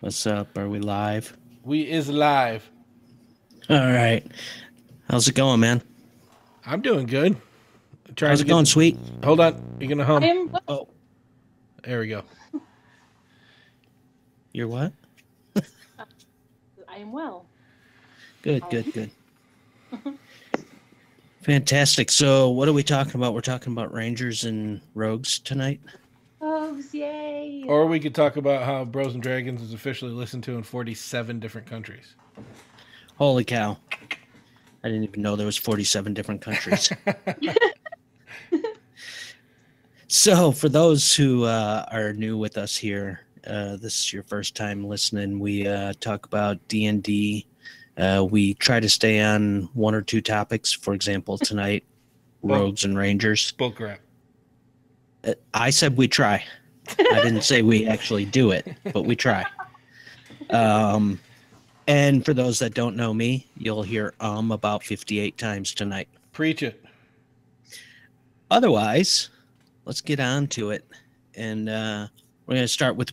What's up? Are we live? We is live. All right. How's it going, man? I'm doing good. Trying How's to it get. going, sweet? Hold on. You're gonna I hum. am Oh, There we go. you're what? I am well. Good, How are good, you? good. Fantastic. So, what are we talking about? We're talking about Rangers and Rogues tonight. Oh, yay! Or we could talk about how Bros and Dragons is officially listened to in 47 different countries. Holy cow. I didn't even know there was 47 different countries. So, for those who are new with us here, this is your first time listening. We talk about D&D. We try to stay on one or two topics. For example, tonight, Well, Rogues and Rangers. bullcrap. I said we try. I didn't say we actually do it, but we try. And for those that don't know me, you'll hear about 58 times tonight. Preach it. Otherwise, let's get on to it. And we're going to start with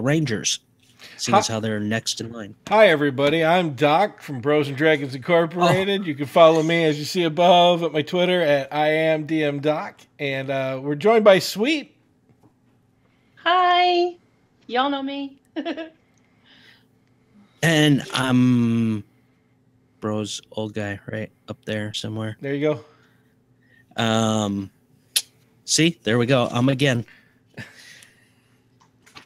Rangers, seeing as how they're next in line. Hi, everybody. I'm Doc from Bros and Dragons Incorporated. You can follow me as you see above at my Twitter at IamDMDoc. And we're joined by Sweet. Hi. Y'all know me. And I'm Bro's old guy right up there somewhere. There you go. See, there we go. Again.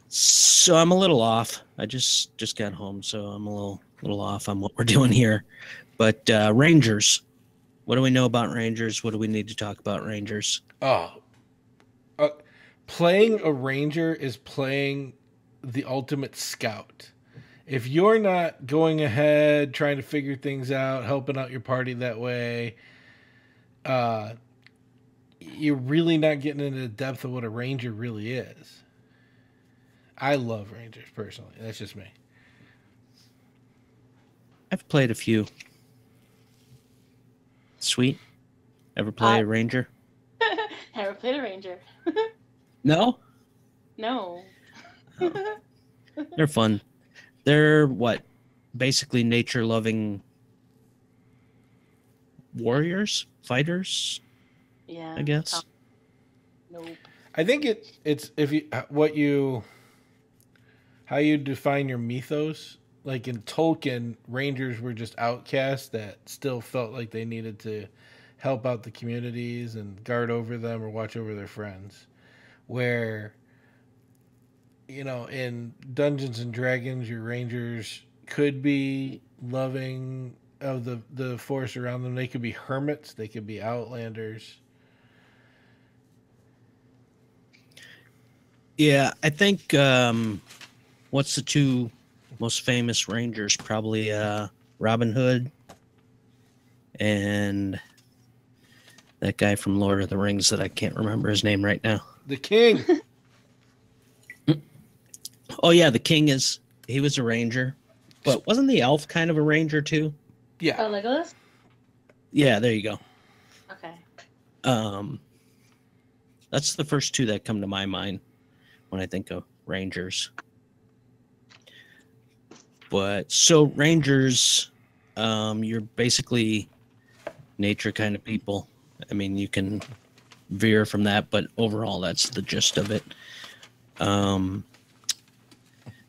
So I'm a little off. I just got home, so I'm a little off on what we're doing here. But Rangers, what do we know about Rangers? What do we need to talk about Rangers? Oh, playing a ranger is playing the ultimate scout. If you're not going ahead, trying to figure things out, helping out your party that way, you're really not getting into the depth of what a ranger really is. I love rangers personally. That's just me. I've played a few. Sweet. Ever play a Ranger? Never played a ranger. No? No. They're fun. They're what? Basically nature loving warriors? Fighters? Yeah. I guess. Nope. I think it's if you how you define your mythos. Like in Tolkien, rangers were just outcasts that still felt like they needed to help out the communities and guard over them or watch over their friends. Where, in Dungeons and Dragons, your rangers could be loving of the forest around them. They could be hermits, they could be outlanders. Yeah, I think what's the two most famous Rangers? Probably Robin Hood and that guy from Lord of the Rings that I can't remember his name right now. The king. Oh yeah, the king he was a ranger. But wasn't the elf kind of a ranger too? Yeah. Oh, Legolas? Yeah, there you go. Okay. That's the first two that come to my mind when I think of rangers. But so rangers, you're basically nature kind of people. I mean, you can veer from that, but overall, that's the gist of it.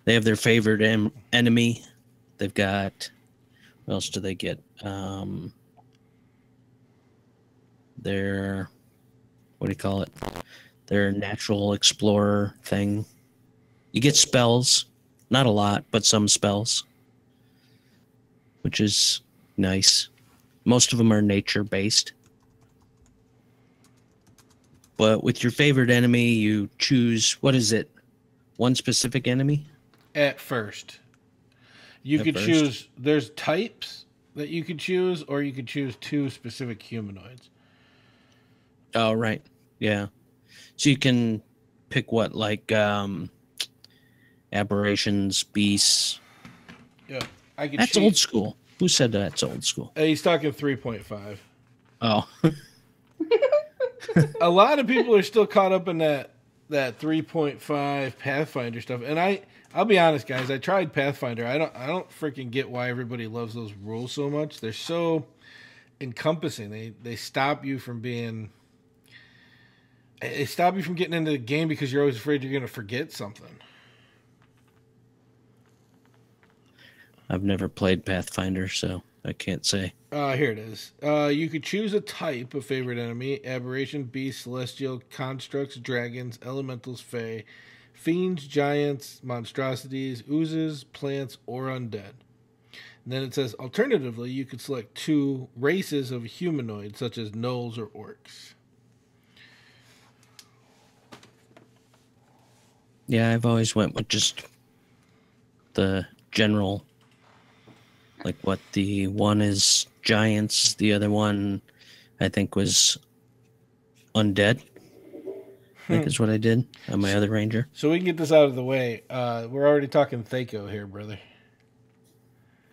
They have their favorite enemy. They've got, what else do they get? Their, what do you call it? Their natural explorer thing. You get spells, not a lot, but some spells, which is nice. Most of them are nature based. But with your favorite enemy, you choose, what is it? One specific enemy? At first. You At could first. choose, there's types that you could choose, or you could choose two specific humanoids. Oh, right. Yeah. So you can pick what, like aberrations, beasts. Yeah. I could That's old school. Who said that's old school? He's talking 3.5. Oh, A lot of people are still caught up in that 3.5 Pathfinder stuff, and I'll be honest, guys. I tried Pathfinder. I don't freaking get why everybody loves those rules so much. They're so encompassing. They stop you from being. They stop you from getting into the game because you're always afraid you're going to forget something. I've never played Pathfinder, so I can't say. Here it is. You could choose a type of favorite enemy: aberration, beast, celestial, constructs, dragons, elementals, fae, fiends, giants, monstrosities, oozes, plants, or undead. And then it says, alternatively, you could select 2 races of humanoids, such as gnolls or orcs. Yeah, I've always went with just the general. Like what the one is giants, the other one I think was undead. I think is what I did on my other ranger. So we can get this out of the way. We're already talking Thaco here, brother.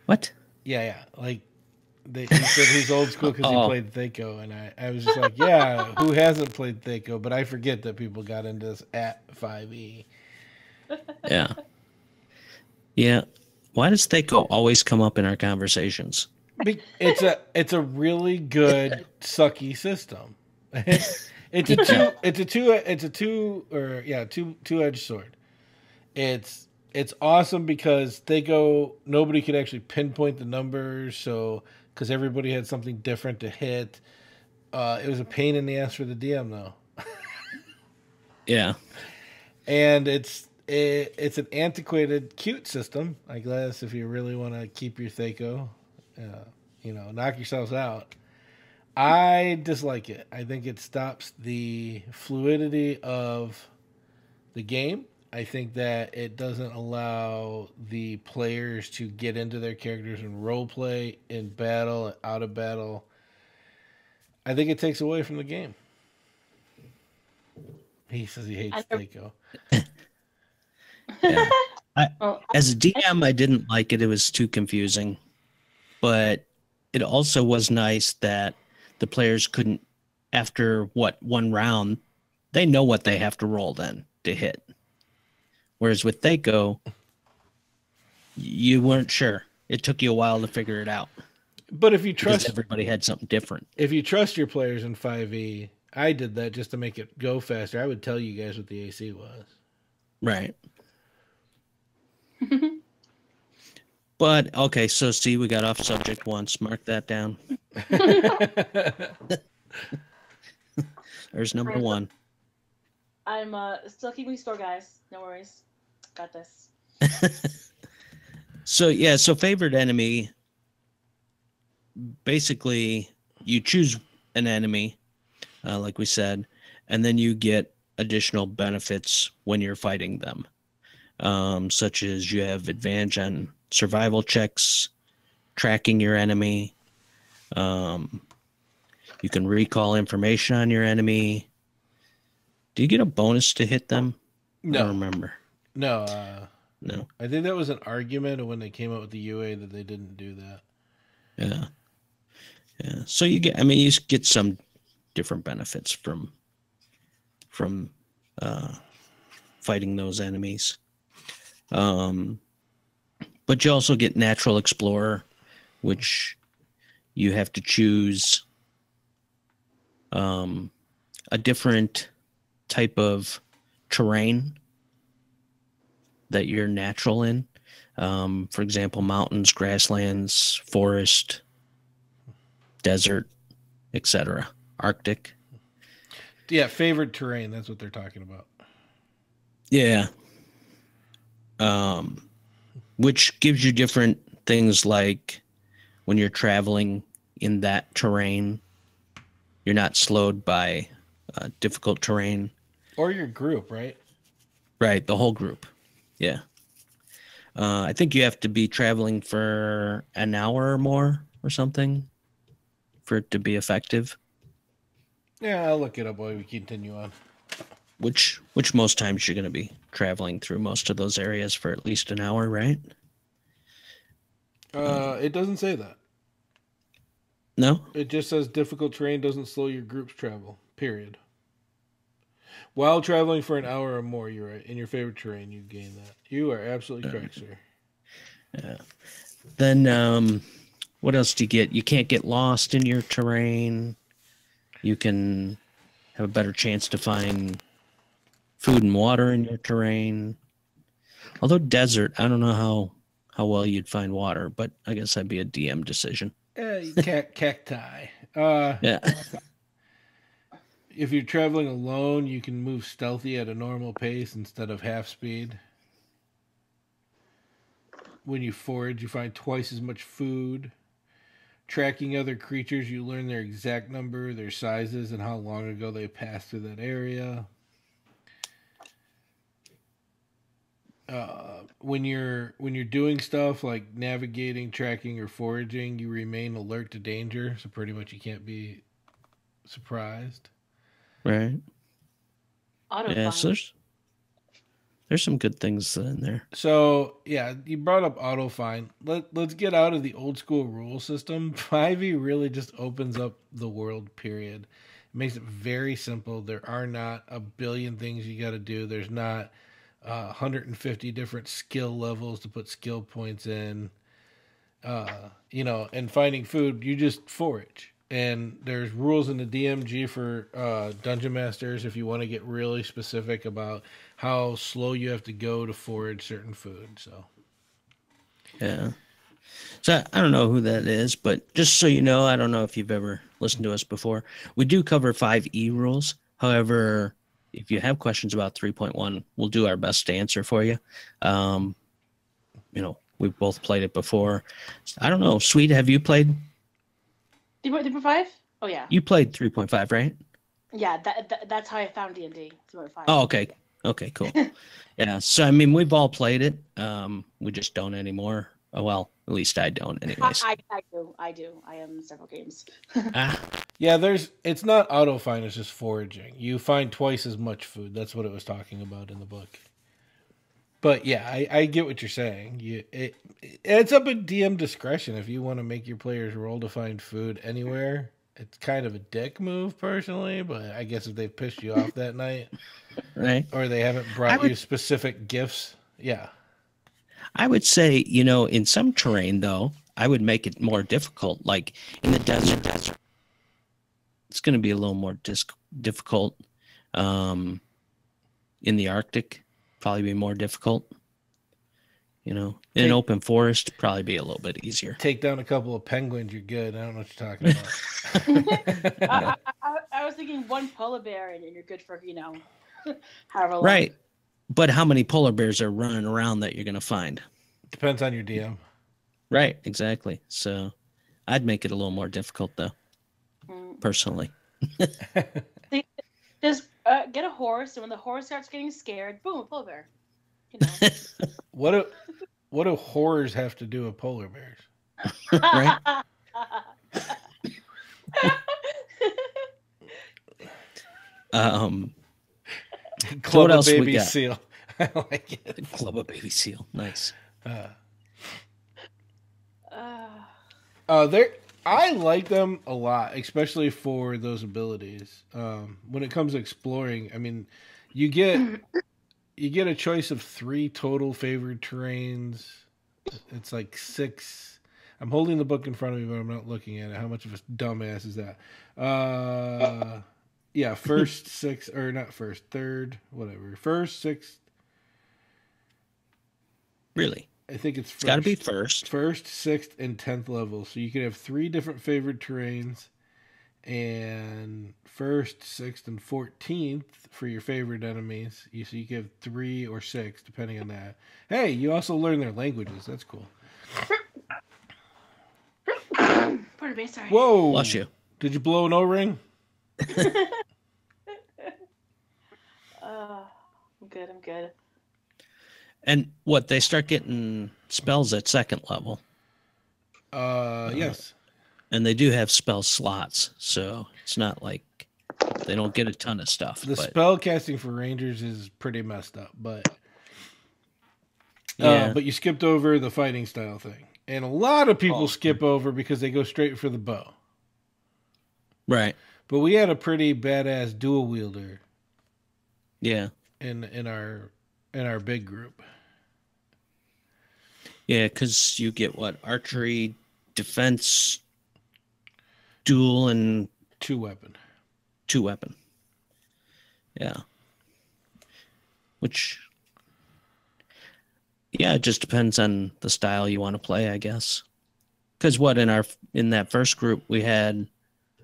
What? Yeah. Like, he said he's old school because he played Thaco, and I was just like, yeah, who hasn't played Thaco? But I forget that people got into this at 5e. Yeah. Yeah. Why does Thaco always come up in our conversations? It's a really good sucky system. It's a two-edged sword. It's awesome because nobody could actually pinpoint the numbers, so because everybody had something different to hit. It was a pain in the ass for the DM though. Yeah. And it's an antiquated, cute system, I guess, if you really want to keep your Thaco, knock yourselves out. I dislike it. I think it stops the fluidity of the game. I think that it doesn't allow the players to get into their characters and role play in battle, out of battle. I think it takes away from the game. He says he hates Thaco. Yeah. As a DM, I didn't like it. It was too confusing. But it also was nice that the players couldn't, after one round, they know what they have to roll then to hit. Whereas with Thaco, you weren't sure. It took you a while to figure it out. But if you trust, because everybody had something different. If you trust your players in 5e, I did that just to make it go faster. I would tell you guys what the AC was. Right. But, okay, so see, we got off subject once. Mark that down. There's number 1. I'm still keeping score, guys. No worries. Got this. So favorite enemy, basically, you choose an enemy, like we said, and then you get additional benefits when you're fighting them. Such as you have advantage on survival checks, tracking your enemy. You can recall information on your enemy. Do you get a bonus to hit them? No. I don't remember. No. No. I think that was an argument when they came out with the UA that they didn't do that. Yeah. Yeah. So you get some different benefits from fighting those enemies. But you also get Natural Explorer, which you have to choose a different type of terrain that you're natural in. For example, mountains, grasslands, forest, desert, etc. Arctic. Yeah, favorite terrain. That's what they're talking about. Yeah. Which gives you different things, like when you're traveling in that terrain, you're not slowed by difficult terrain. Or your group, right? Right, the whole group. Yeah. I think you have to be traveling for an hour or more or something for it to be effective. Yeah, I'll look it up while we continue on. Which most times you're going to be traveling through most of those areas for at least an hour, right? It doesn't say that. No? It just says difficult terrain doesn't slow your group's travel, period. While traveling for an hour or more, you're right. In your favorite terrain, you gain that. You are absolutely correct, sir. Yeah. Then what else do you get? You can't get lost in your terrain. You can have a better chance to find food and water in your terrain. Although desert, I don't know how well you'd find water, but I guess that'd be a DM decision. Cacti. Yeah. If you're traveling alone, you can move stealthy at a normal pace instead of half speed. When you forage, you find twice as much food. Tracking other creatures, you learn their exact number, their sizes, and how long ago they passed through that area. When you're doing stuff like navigating, tracking, or foraging, you remain alert to danger, so pretty much you can't be surprised. Right. Auto Yeah, so there's some good things in there. So yeah, you brought up auto find. Let's get out of the old school rule system. 5e really just opens up the world, period. It makes it very simple. There are not a billion things you got to do. There's not 150 different skill levels to put skill points in. And finding food, you just forage. And there's rules in the DMG for Dungeon Masters if you want to get really specific about how slow you have to go to forage certain food. So, Yeah. So I don't know who that is, but just so you know, I don't know if you've ever listened to us before. We do cover 5e rules. However, if you have questions about 3.1, we'll do our best to answer for you. We've both played it before. I don't know. Sweet, have you played? 3.5? Oh yeah. You played 3.5, right? Yeah, that's how I found D&D. 3.5. Oh, okay. Okay, cool. Yeah. So I mean, we've all played it. We just don't anymore. Oh well, at least I don't, anyways. I do. I am in several games. yeah, it's not auto find, it's just foraging. You find twice as much food. That's what it was talking about in the book. But yeah, I get what you're saying. It's up at DM discretion if you want to make your players roll to find food anywhere. It's kind of a dick move, personally, but I guess if they've pissed you off that night, right, or they haven't brought you specific gifts, yeah. I would say, in some terrain, though, I would make it more difficult. Like in the desert, it's going to be a little more difficult. In the Arctic, probably be more difficult. In an open forest, probably be a little bit easier. Take down a couple of penguins, you're good. I don't know what you're talking about. I was thinking one polar bear, and you're good for however long. Right. But how many polar bears are running around that you're going to find? Depends on your DM. Right, exactly. So I'd make it a little more difficult, though, personally. Just get a horse, and when the horse starts getting scared, boom, a polar bear. What do horrors have to do with polar bears? Right? Club of Baby Seal. I like it. Club of Baby Seal. Nice. I like them a lot, especially for those abilities. When it comes to exploring, I mean, you get a choice of 3 total favored terrains. It's like 6. I'm holding the book in front of me, but I'm not looking at it. How much of a dumbass is that? Yeah, first, 6th, or not first, 3rd, whatever. First, 6th. Really? I think it's got to be first. First, 6th, and 10th level. So you can have 3 different favored terrains, and 1st, 6th, and 14th for your favorite enemies. So you can have 3 or 6, depending on that. Hey, you also learn their languages. That's cool. Pardon me, sorry. Whoa! Bless you. Did you blow an O-ring? I'm good. And what, they start getting spells at 2nd level? Yes. And they do have spell slots, so it's not like they don't get a ton of stuff. The spell casting for Rangers is pretty messed up, but you skipped over the fighting style thing. And a lot of people skip over because they go straight for the bow. Right. But we had a pretty badass dual wielder Yeah. in our big group. Yeah, because you get what? Archery, defense, dual, and 2-weapon. 2-weapon. Yeah. Which, yeah, it just depends on the style you want to play, I guess. Because what in that first group we had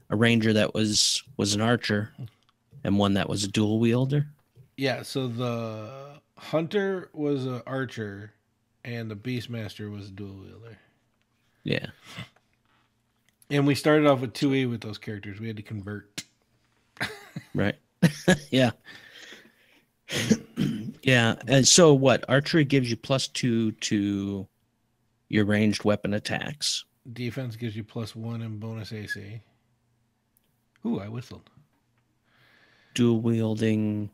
a ranger that was an archer, and one that was a dual wielder. Yeah, so the hunter was an archer, and the beastmaster was a dual wielder. Yeah. And we started off with 2E with those characters. We had to convert. Right. Yeah. Yeah. And so what? Archery gives you +2 to your ranged weapon attacks. Defense gives you +1 and bonus AC. Ooh, I whistled. Dual wielding.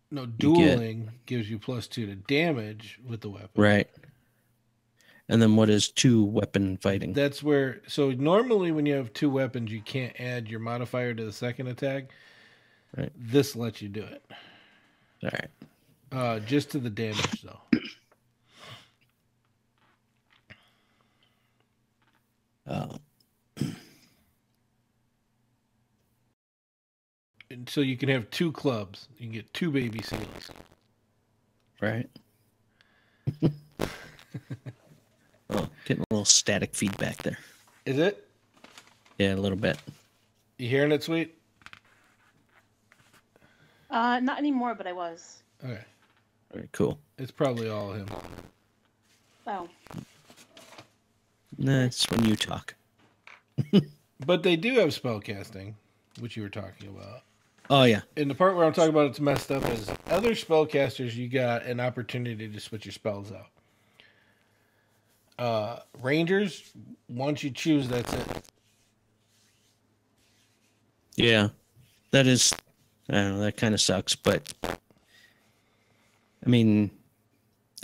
No, dueling gives you +2 to damage with the weapon. Right. And then what is 2-weapon fighting? That's where. So normally when you have 2 weapons, you can't add your modifier to the second attack. Right. This lets you do it. All right. Just to the damage though. And so you can have 2 clubs. You can get 2 baby seals. Right. Oh, getting a little static feedback there. Is it? Yeah, a little bit. You hearing it, Sweet? Not anymore, but I was. Okay. All right, cool. It's probably all him. Oh. That's when you talk. But they do have spell casting, which you were talking about. Oh, yeah. And the part where I'm talking about it's messed up is other spellcasters, you got an opportunity to switch your spells out. Rangers, once you choose, that's it. Yeah. That is, I don't know, that kind of sucks, but I mean,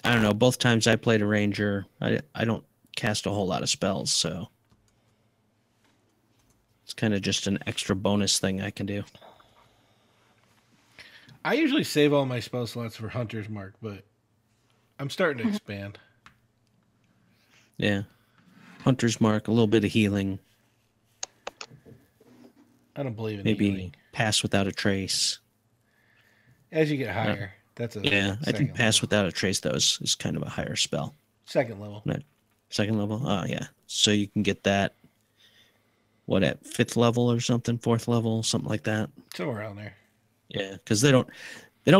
I don't know. Both times I played a ranger, I don't cast a whole lot of spells, so it's kind of just an extra bonus thing I can do. I usually save all my spell slots for Hunter's Mark, but I'm starting to expand. Yeah. Hunter's Mark, a little bit of healing, I don't believe in maybe healing. Pass Without a Trace. As you get higher, that's a Yeah, I think second Pass level. Without a Trace, though, is kind of a higher spell. Second level. Not second level? Oh, yeah. So you can get that, what, at 5th level or something? 4th level? Something like that? Somewhere around there. Yeah, because they don't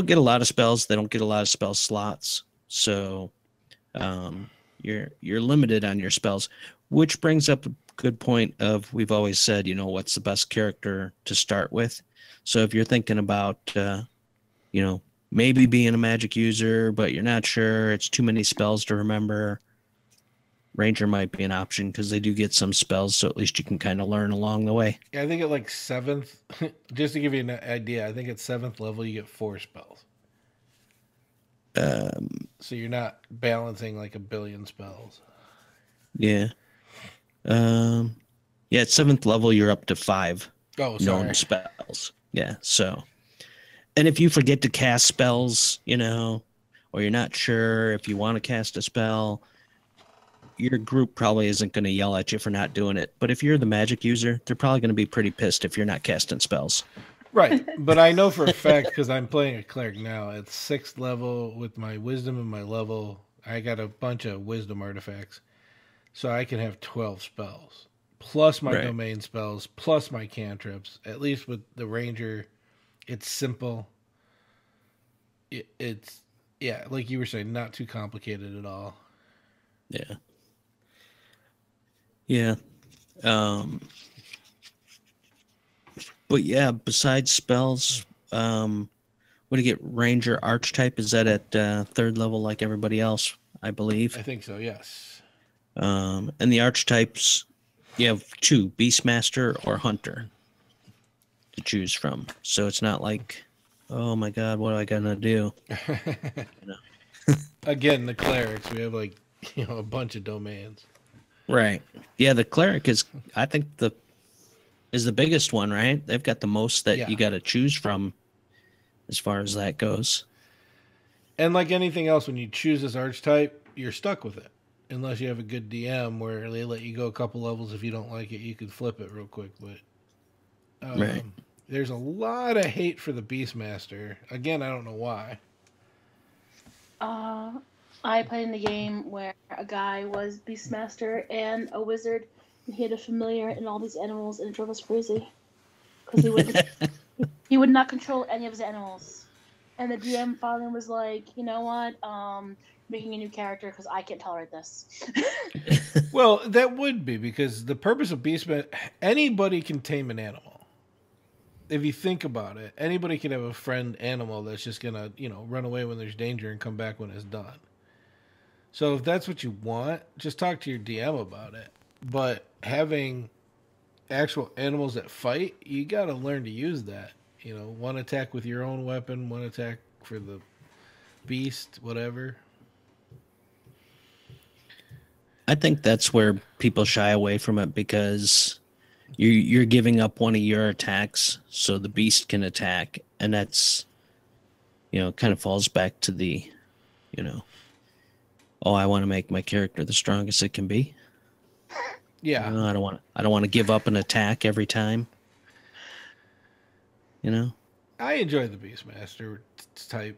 get a lot of spells. They don't get a lot of spell slots. So you're limited on your spells, which brings up a good point of we've always said, what's the best character to start with. So if you're thinking about, maybe being a magic user, but you're not sure, it's too many spells to remember, Ranger might be an option because they do get some spells, so at least you can kind of learn along the way. Yeah, I think at like 7th, just to give you an idea, I think at 7th level you get 4 spells. So you're not balancing like a billion spells. Yeah. Yeah, at 7th level, you're up to 5 Oh, sorry. known spells. Yeah, so. And if you forget to cast spells, or you're not sure if you want to cast a spell, your group probably isn't going to yell at you for not doing it. But if you're the magic user, they're probably going to be pretty pissed if you're not casting spells. Right, but I know for a fact because I'm playing a cleric now at 6th level with my wisdom and my level. I got a bunch of wisdom artifacts, so I can have 12 spells plus my Right. domain spells plus my cantrips. At least with the ranger, it's simple. It's like you were saying, not too complicated at all. Yeah. Yeah. But yeah, besides spells, what do you get? Ranger Archetype, is that at 3rd level like everybody else, I believe? I think so. Yes. And the archetypes, you have 2, Beastmaster or Hunter, to choose from. So it's not like, oh my God, what am I gonna do? Again, the clerics, we have like a bunch of domains. Right. Yeah, the cleric is, I think, is the biggest one, right? They've got the most that Yeah. you got to choose from as far as that goes. And like anything else, when you choose this archetype, you're stuck with it. Unless you have a good DM where they let you go a couple levels. If you don't like it, you could flip it real quick. But Right. there's a lot of hate for the Beastmaster. Again, I don't know why. I played in a game where a guy was Beastmaster and a wizard, and he had a familiar and all these animals, and it drove us crazy because he would not control any of his animals. And the DM finally was like, you know what, making a new character because I can't tolerate this. Well, that would be because the purpose of Beastmaster, anybody can tame an animal. If you think about it, anybody can have a friend animal that's just gonna, run away when there's danger and come back when it's done. So if that's what you want, just talk to your DM about it. But having actual animals that fight, you got to learn to use that. One attack with your own weapon, one attack for the beast, whatever. I think that's where people shy away from it because you're giving up one of your attacks so the beast can attack, and that's kind of falls back to the oh, I want to make my character the strongest it can be. Yeah. I don't want to give up an attack every time. I enjoy the Beastmaster type.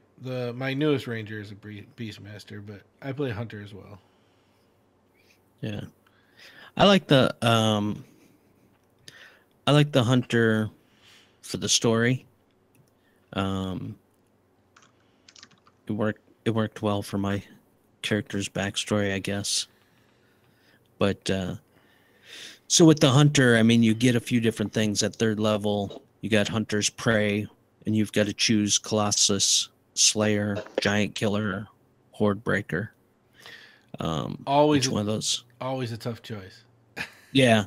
My newest ranger is a Beastmaster, but I play Hunter as well. Yeah. I like the Hunter for the story. It worked well for my character's backstory, I guess. But so with the Hunter, I mean, you get a few different things at third level. You got Hunter's Prey, and you've got to choose Colossus, Slayer, Giant Killer, Horde Breaker. Always one of those. Always a tough choice. Yeah.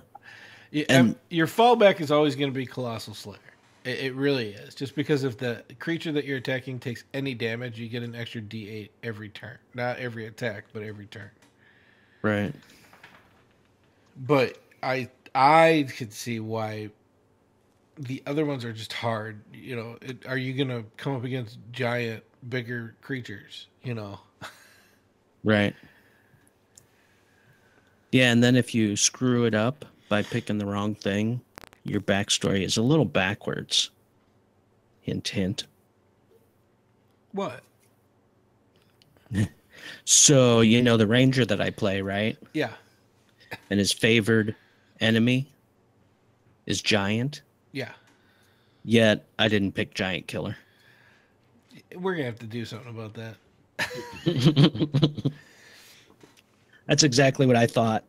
And your fallback is always going to be Colossal Slayer. It really is. Just because if the creature that you're attacking takes any damage, you get an extra D8 every turn. Not every attack, but every turn. Right. But I could see why the other ones are just hard. Are you going to come up against giant, bigger creatures? Right. Yeah, and then if you screw it up by picking the wrong thing, your backstory is a little backwards. Hint, hint. What? So, the ranger that I play, right? Yeah. And his favored enemy is Giant. Yeah. Yet, I didn't pick Giant Killer. We're going to have to do something about that. That's exactly what I thought.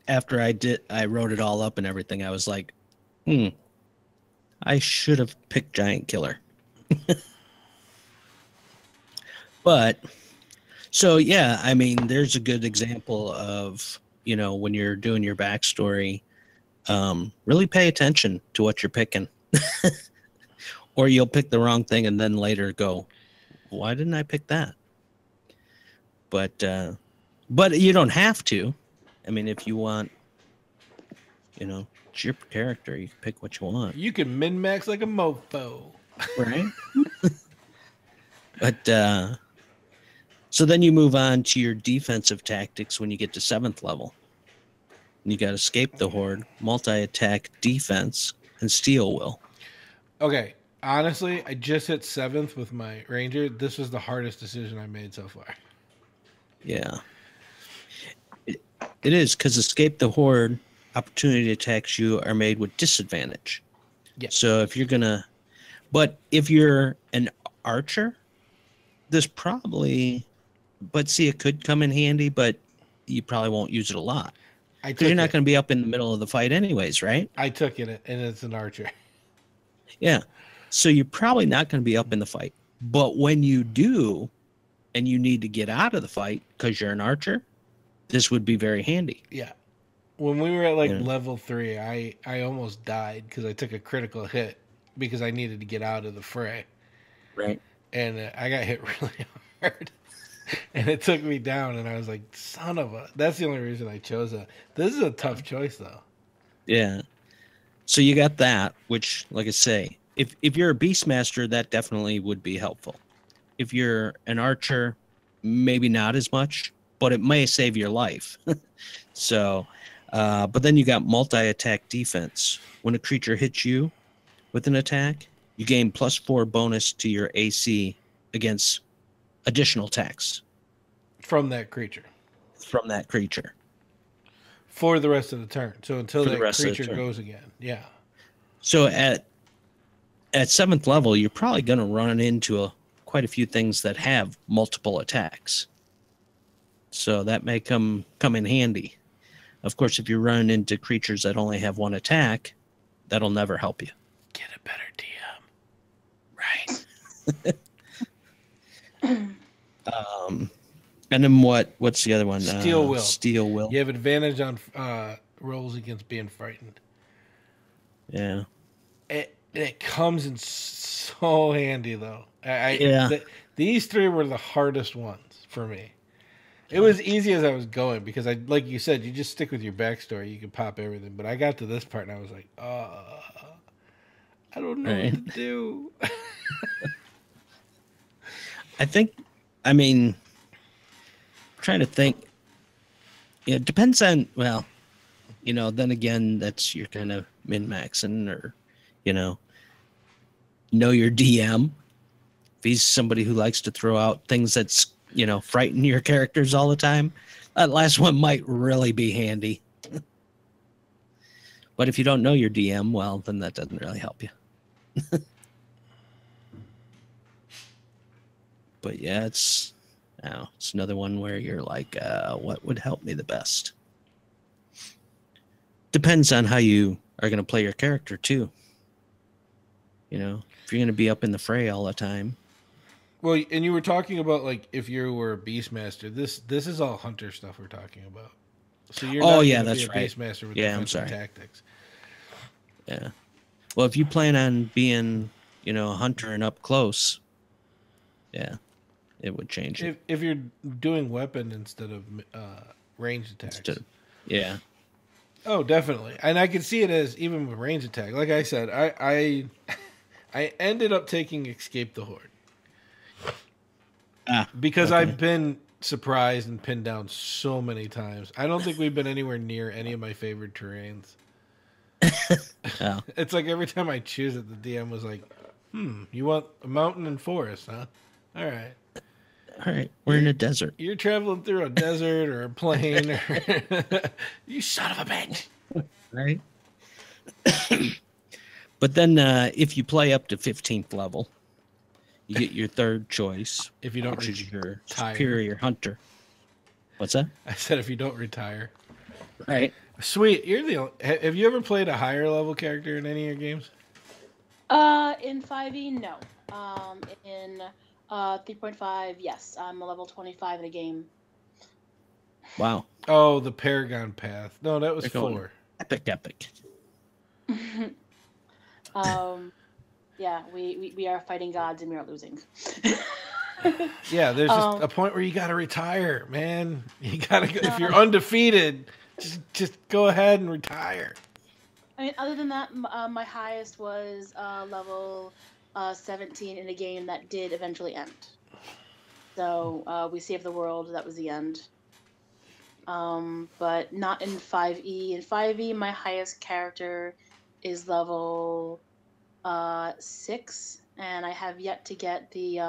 After I wrote it all up and everything, I was like, I should have picked Giant Killer. But, so yeah, I mean, there's a good example of, when you're doing your backstory, really pay attention to what you're picking. Or you'll pick the wrong thing and then later go, why didn't I pick that? But you don't have to. I mean, if you want, it's your character. You can pick what you want. You can min-max like a mofo. Right? But, so then you move on to your defensive tactics when you get to 7th level. And you got Escape the Horde, multi-attack defense, and Steel Will. Okay. Honestly, I just hit 7th with my ranger. This was the hardest decision I made so far. Yeah. It is, because Escape the Horde opportunity attacks you are made with disadvantage. Yeah. So if you're but if you're an archer, this probably, but see, it could come in handy, but you probably won't use it a lot. Because you're not going to be up in the middle of the fight anyways, right? I took it, and it's an archer. Yeah. So you're probably not going to be up in the fight. But when you do, and you need to get out of the fight because you're an archer, this would be very handy. Yeah. When we were at level 3, I almost died because I took a critical hit because I needed to get out of the fray. Right. And I got hit really hard. And it took me down, and I was like, son of a... That's the only reason I chose that. This is a tough choice, though. Yeah. So you got that, which, like I say, if you're a Beastmaster, that definitely would be helpful. If you're an archer, maybe not as much, but it may save your life. So, but then you got multi-attack defense. When a creature hits you with an attack, you gain +4 bonus to your AC against additional attacks From that creature. from that creature. For the rest of the turn. So until For the that rest of the creature turn. goes again. Yeah. So at 7th level, you're probably going to run into quite a few things that have multiple attacks. So that may come in handy. Of course, if you're running into creatures that only have one attack, that'll never help you. Get a better DM. Right. And then what's the other one? Steel Will. Steel Will. You have advantage on rolls against being frightened. Yeah. It comes in so handy, though. Yeah. These three were the hardest ones for me. It was easy as I was going because like you said, you just stick with your backstory. You can pop everything. But I got to this part and I was like, I don't know what to do. I'm trying to think. It depends on, well, then again, that's you're kind of min-maxing or, know your DM. If he's somebody who likes to throw out things that's, frighten your characters all the time, that last one might really be handy. But if you don't know your DM, well, then that doesn't really help you. But yeah, it's another one where you're like, what would help me the best? Depends on how you are going to play your character too. If you're going to be up in the fray all the time. Well, and you were talking about like if you were a Beastmaster. This is all hunter stuff we're talking about. So you're not yeah, gonna that's be a right. Beastmaster with Yeah, I'm defensive sorry. tactics. Yeah. Well, if you plan on being, a hunter and up close, yeah, it would change it. If you're doing weapon instead of ranged attacks. Yeah. Oh, definitely. And I could see it as even with range attack. Like I said, I ended up taking Escape the Horde. Because okay. I've been surprised and pinned down so many times. I don't think we've been anywhere near any of my favorite terrains. Oh. It's like every time I choose it, the DM was like, you want a mountain and forest, huh? All right. All right. We're in a desert. You're traveling through a desert or a plain. Or you son of a bitch. Right. But then if you play up to 15th level, you get your third choice, If you don't which is your retire. superior hunter. What's that? I said if you don't retire. Right. Sweet. Have you ever played a higher level character in any of your games? In 5e, no. In 3.5, yes. I'm a level 25 in a game. Wow. Oh, the Paragon Path. No, that was They're going 4. Epic. Yeah, we are fighting gods and we are losing. Yeah, there's just a point where you got to retire, man. You got to if you're undefeated, just go ahead and retire. I mean, other than that, my highest was level 17 in a game that did eventually end. So we saved the world. That was the end. But not in 5e. In 5e, my highest character is level 6, and I have yet to get the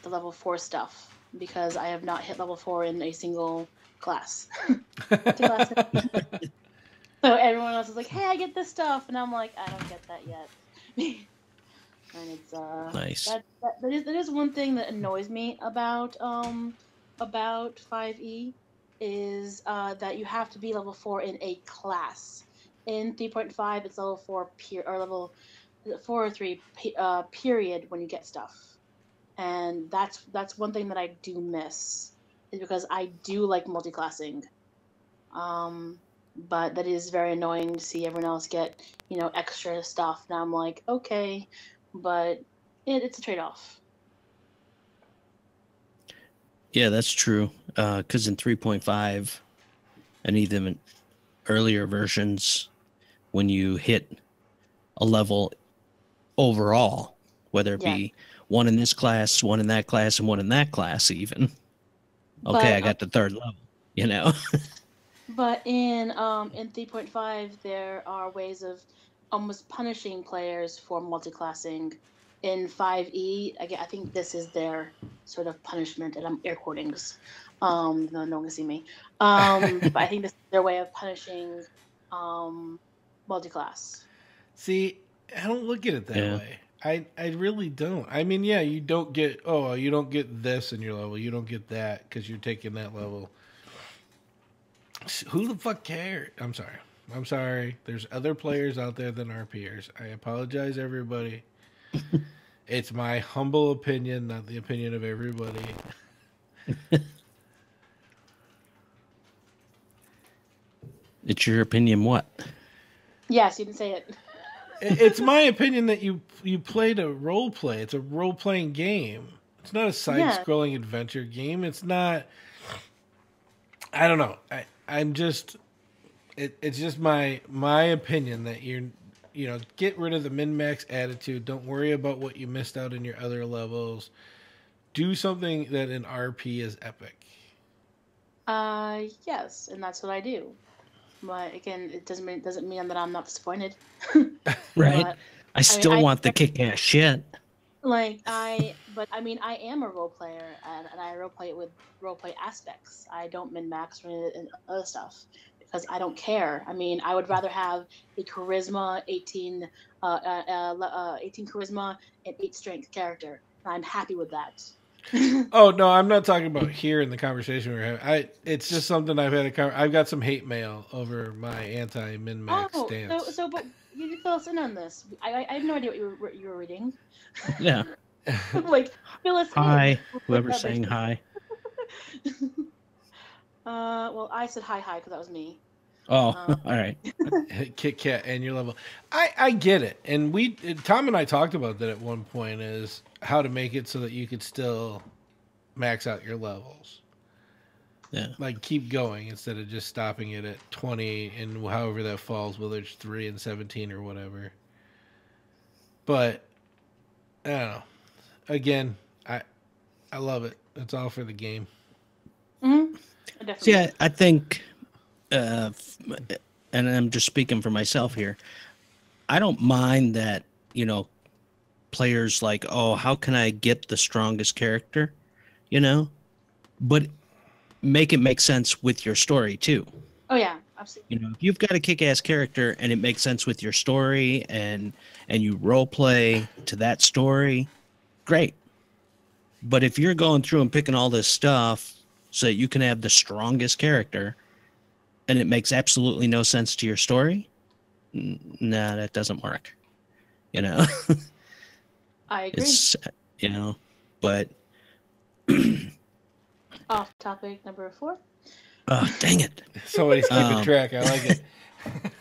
level 4 stuff because I have not hit level 4 in a single class. So everyone else is like, "Hey, I get this stuff," and I'm like, "I don't get that yet." And it's Nice. That is one thing that annoys me about 5e is that you have to be level 4 in a class. In 3.5, it's level 4 or level 4 or 3 period when you get stuff, and that's one thing that I do miss is because I do like multi-classing, but that is very annoying to see everyone else get extra stuff. Now I'm like, okay, but it's a trade-off. Yeah, that's true. Because in 3.5 and even earlier versions, when you hit a level overall, whether it be one in this class, one in that class, and one in that class even. Okay, I got the third level, you know. But in 3.5, there are ways of almost punishing players for multiclassing. In 5e, I think this is their sort of punishment, and I'm air quotings. No one can see me. But I think this is their way of punishing multiclass. See, I don't look at it that way. I really don't. I mean, yeah, you don't get this in your level. You don't get that because you're taking that level. Who the fuck cares? I'm sorry. There's other players out there than our peers. I apologize, everybody. It's my humble opinion, not the opinion of everybody. It's your opinion what? Yes, you didn't say it. It's my opinion that you played a role play. It's a role playing game. It's not a side scrolling adventure game. It's not. I don't know. I'm just. It's just my opinion that get rid of the min max attitude. Don't worry about what you missed out in your other levels. Do something that in RP is epic. Yes, and that's what I do. But again, it doesn't mean that I'm not disappointed. Right. But, I still want the kick-ass shit. I am a role player, and I role play it with role play aspects. I don't min max and other stuff because I don't care. I mean, I would rather have a charisma 18 charisma and 8 strength character. I'm happy with that. Oh no, I'm not talking about here in the conversation we're having. It's just something I've had I've got some hate mail over my anti min max stance. But you fill us in on this. I have no idea what you were reading. Yeah. Fill us hi, in. whoever's saying hi. Well, I said hi because that was me. Oh, all right. Kit Kat and your level. I get it. And Tom and I talked about that at one point, is how to make it so that you could still max out your levels. Yeah. Like keep going instead of just stopping it at 20 and however that falls, whether it's 3 and 17 or whatever. But I don't know. Again, I love it. It's all for the game. Mm-hmm. See, I think and I'm just speaking for myself here, I don't mind that, players like, oh, how can I get the strongest character, but make it make sense with your story too. Oh yeah, absolutely. If you've got a kick-ass character and it makes sense with your story and you role play to that story, great. But if you're going through and picking all this stuff so that you can have the strongest character and it makes absolutely no sense to your story, nah, that doesn't work. I agree. It's, but off topic number 4. Oh, dang it. Somebody's keeping track. I like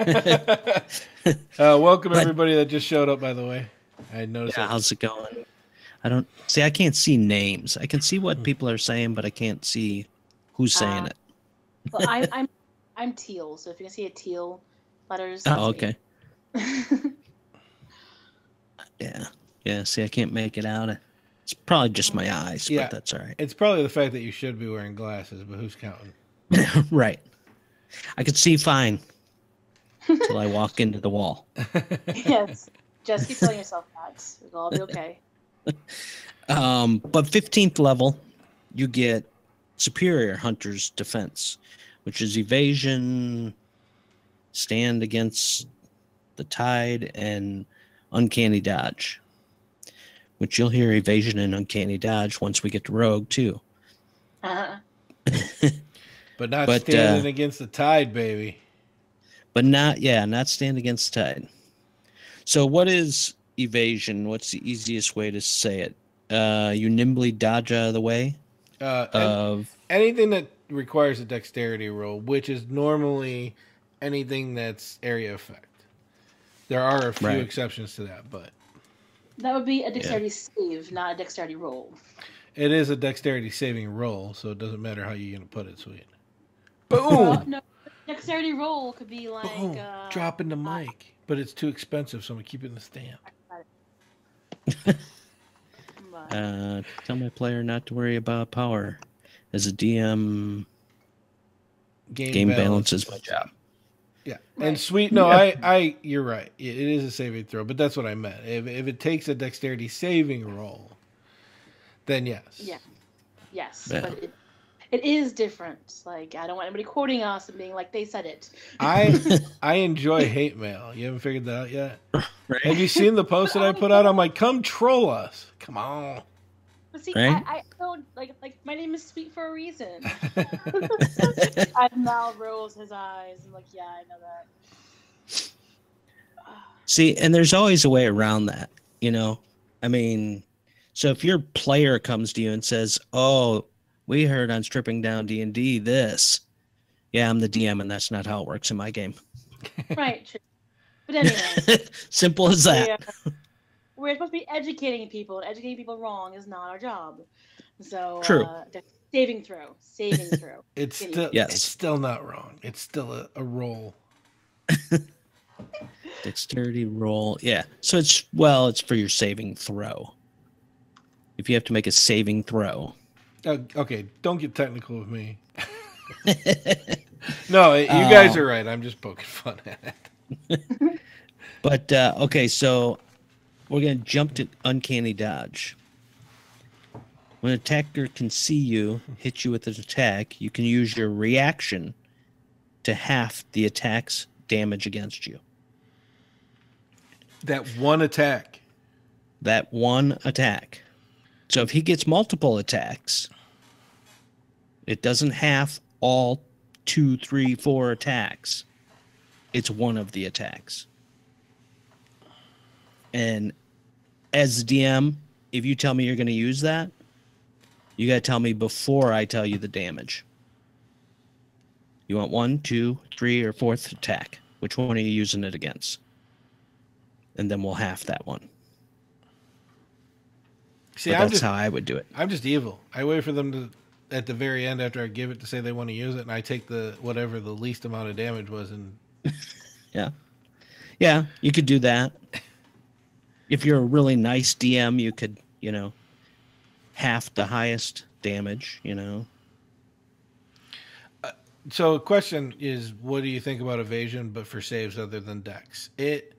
it. Welcome everybody that just showed up, by the way. I noticed. Yeah, how's it going? I can't see names. I can see what people are saying, but I can't see who's saying it. Well, I'm teal, so if you can see a teal letters. Oh, okay. Yeah. See, I can't make it out. It's probably just my eyes, but that's all right. It's probably the fact that you should be wearing glasses, but who's counting? Right. I could see fine until I walk into the wall. Yes. Just keep telling yourself that. It'll all be okay. But 15th level, you get Superior Hunter's Defense, which is evasion, stand against the tide, and uncanny dodge. Which you'll hear evasion and uncanny dodge once we get to Rogue too. Uh-huh. But not standing against the tide, baby. But not stand against the tide. So what is evasion? What's the easiest way to say it? You nimbly dodge out of the way of anything that requires a dexterity roll, which is normally anything that's area effect. There are a few exceptions to that, but that would be a dexterity save, not a dexterity roll. It is a dexterity saving roll, so it doesn't matter how you're going to put it, Sweet. Boom! Well, no, dexterity roll could be like... Boom. Dropping the mic. But it's too expensive, so I'm gonna keep it in the stand. Tell my player not to worry about power. As a DM, game balance is my job. Yeah, Right. and sweet. No, I, you're right. It is a saving throw, but that's what I meant. If it takes a dexterity saving roll, then yes. Yeah. Yes, Yeah. but it is different. Like, I don't want anybody quoting us and being like, they said it. I enjoy hate mail. You haven't figured that out yet? Right? Have you seen the post that I put out? I'm like, come troll us. Come on. But see, Right? I don't like my name is Sweet for a reason. Mal rolls his eyes and like, yeah, I know that. See, and there's always a way around that, you know? I mean, so if your player comes to you and says, oh, we heard on Stripping Down D&D this. Yeah, I'm the DM, and that's not how it works in my game. Right, true. But anyway. Simple as that. We're supposed to be educating people, and educating people wrong is not our job. So, True. Saving throw. It's Yes. it's still not wrong. It's still a roll. Dexterity roll. Yeah. So it's for your saving throw. If you have to make a saving throw. Okay, don't get technical with me. No, you guys are right. I'm just poking fun at it. But, okay, so we're going to jump to Uncanny Dodge. When an attacker can see you, hit you with an attack, you can use your reaction to half the attack's damage against you. That one attack. That one attack. So if he gets multiple attacks, it doesn't half all 2, 3, 4 attacks. It's one of the attacks. And as the DM, if you tell me you're going to use that, you got to tell me before I tell you the damage. You want 1, 2, 3, or 4th attack. Which one are you using it against? And then we'll half that one. See, But that's how I would do it. I'm just evil. I wait for them to, at the very end after I give it, to say they want to use it, and I take the whatever the least amount of damage was, and Yeah, you could do that. If you're a really nice DM, you could, half the highest damage, So, the question is, what do you think about evasion, but for saves other than dex? It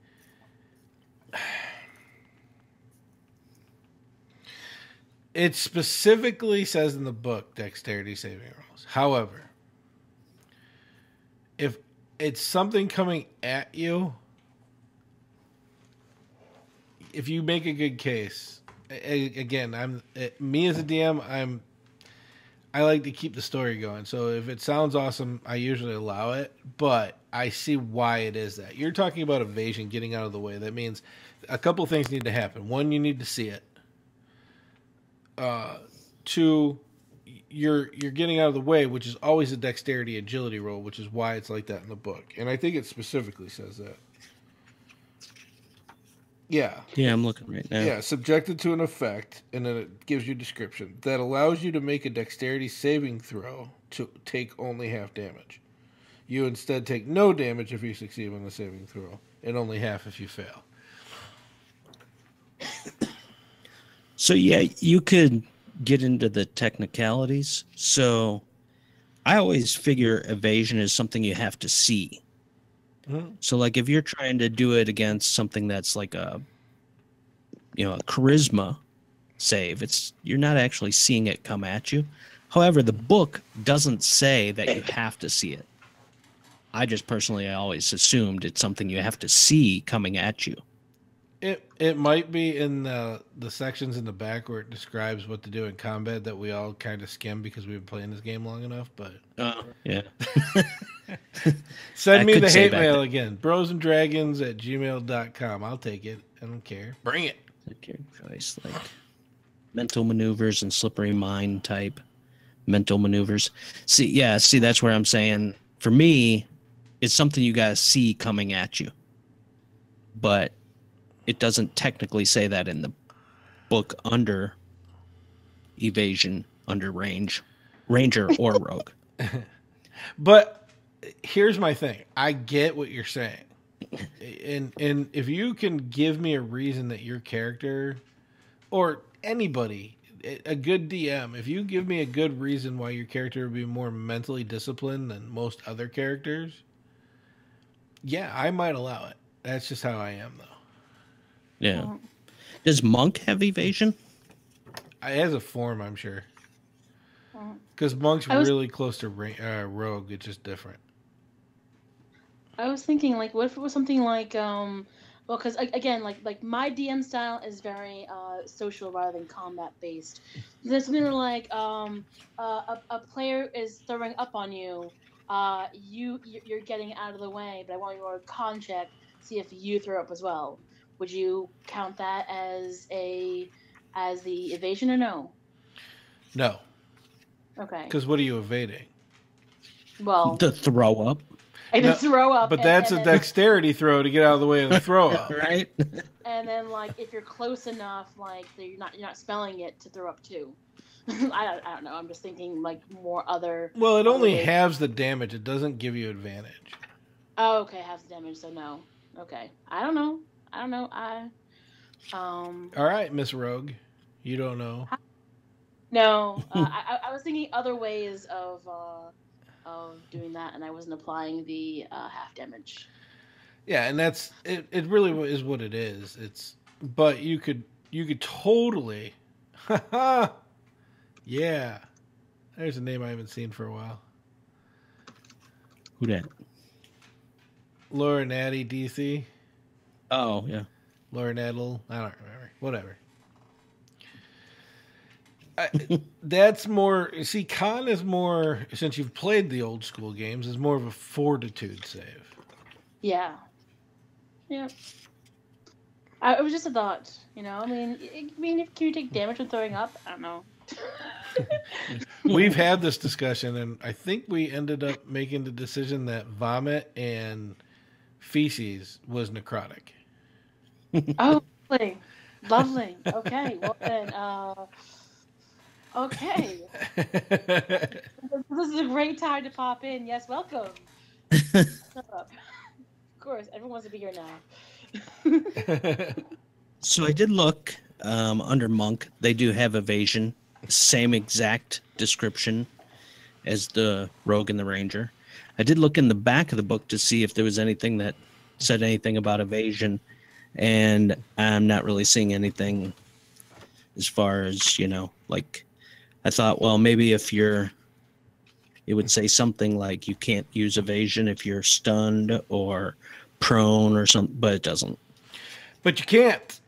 specifically says in the book dexterity saving rolls. However, if it's something coming at you, if you make a good case, again, me as a DM, I like to keep the story going. So if it sounds awesome, I usually allow it, but I see why it is that. You're talking about evasion, getting out of the way. That means a couple things need to happen. One, you need to see it. 2, you're getting out of the way, which is always a dexterity agility roll, which is why it's like that in the book. And I think it specifically says that. Yeah. Yeah, I'm looking right now. Yeah, subjected to an effect, and then it gives you a description that allows you to make a dexterity saving throw to take only half damage. You instead take no damage if you succeed on the saving throw, and only half if you fail. So, yeah, you could get into the technicalities. So I always figure evasion is something you have to see. Mm-hmm. So, like, if you're trying to do it against something that's like a charisma save, you're not actually seeing it come at you. However, the book doesn't say that you have to see it. I always assumed it's something you have to see coming at you. It might be in the sections in the back where it describes what to do in combat that we all kind of skim because we've been playing this game long enough, but yeah. Send me the hate mail again. brosanddragons@gmail.com. I'll take it. I don't care. Bring it. Your choice, like mental maneuvers and slippery mind type mental maneuvers. See, that's where I'm saying for me, it's something you guys see coming at you, but it doesn't technically say that in the book under evasion, under ranger or rogue. But here's my thing. I get what you're saying. And if you can give me a reason that your character or anybody, a good DM, if you give me a good reason why your character would be more mentally disciplined than most other characters, yeah, I might allow it. That's just how I am, though. Yeah. Does Monk have evasion? It has a form, I'm sure. Mm. Because Monk's I was- really close to Rogue. It's just different. I was thinking, like, what if it was something like, well, because again, like my DM style is very social rather than combat based. There's something like, a player is throwing up on you, you're getting out of the way, but I want you to roll a con check, see if you throw up as well. Would you count that as the evasion or no? No. Okay. Because what are you evading? Well, The throw up, I No, just throw up. But that's a then- dexterity throw to get out of the way of the throw up. right? And then, like, if you're close enough, like, that you're not spelling it to throw up too. I don't know. I'm just thinking like more other. Well, it only other ways. halves the damage. It doesn't give you advantage. Oh, okay, half the damage. So no. Okay, I don't know. All right, Miss Rogue. You don't know. No. I was thinking other ways of doing that, and I wasn't applying the half damage. Yeah, and that's it. It really is what it is. But you could totally. Yeah, there's a name I haven't seen for a while. Who that? Laura Natty DC. Oh, yeah. Laura Nettle. I don't remember. Whatever. That's more. See, con is more. Since you've played the old school games, is more of a fortitude save. Yeah. Yeah. It was just a thought, you know. I mean, can you take damage from throwing up? I don't know. We've had this discussion, and I think we ended up making the decision that vomit and feces was necrotic. Oh, lovely. Lovely. Okay. Well then, okay. This is a great time to pop in. Yes, welcome. Shut up. Of course, everyone wants to be here now. So I did look under Monk. They do have evasion. Same exact description as the Rogue and the Ranger. I did look in the back of the book to see if there was anything that said anything about evasion, and I'm not really seeing anything as far as, like, I thought, well, maybe it would say something like you can't use evasion if you're stunned or prone or something, but it doesn't. But you can't.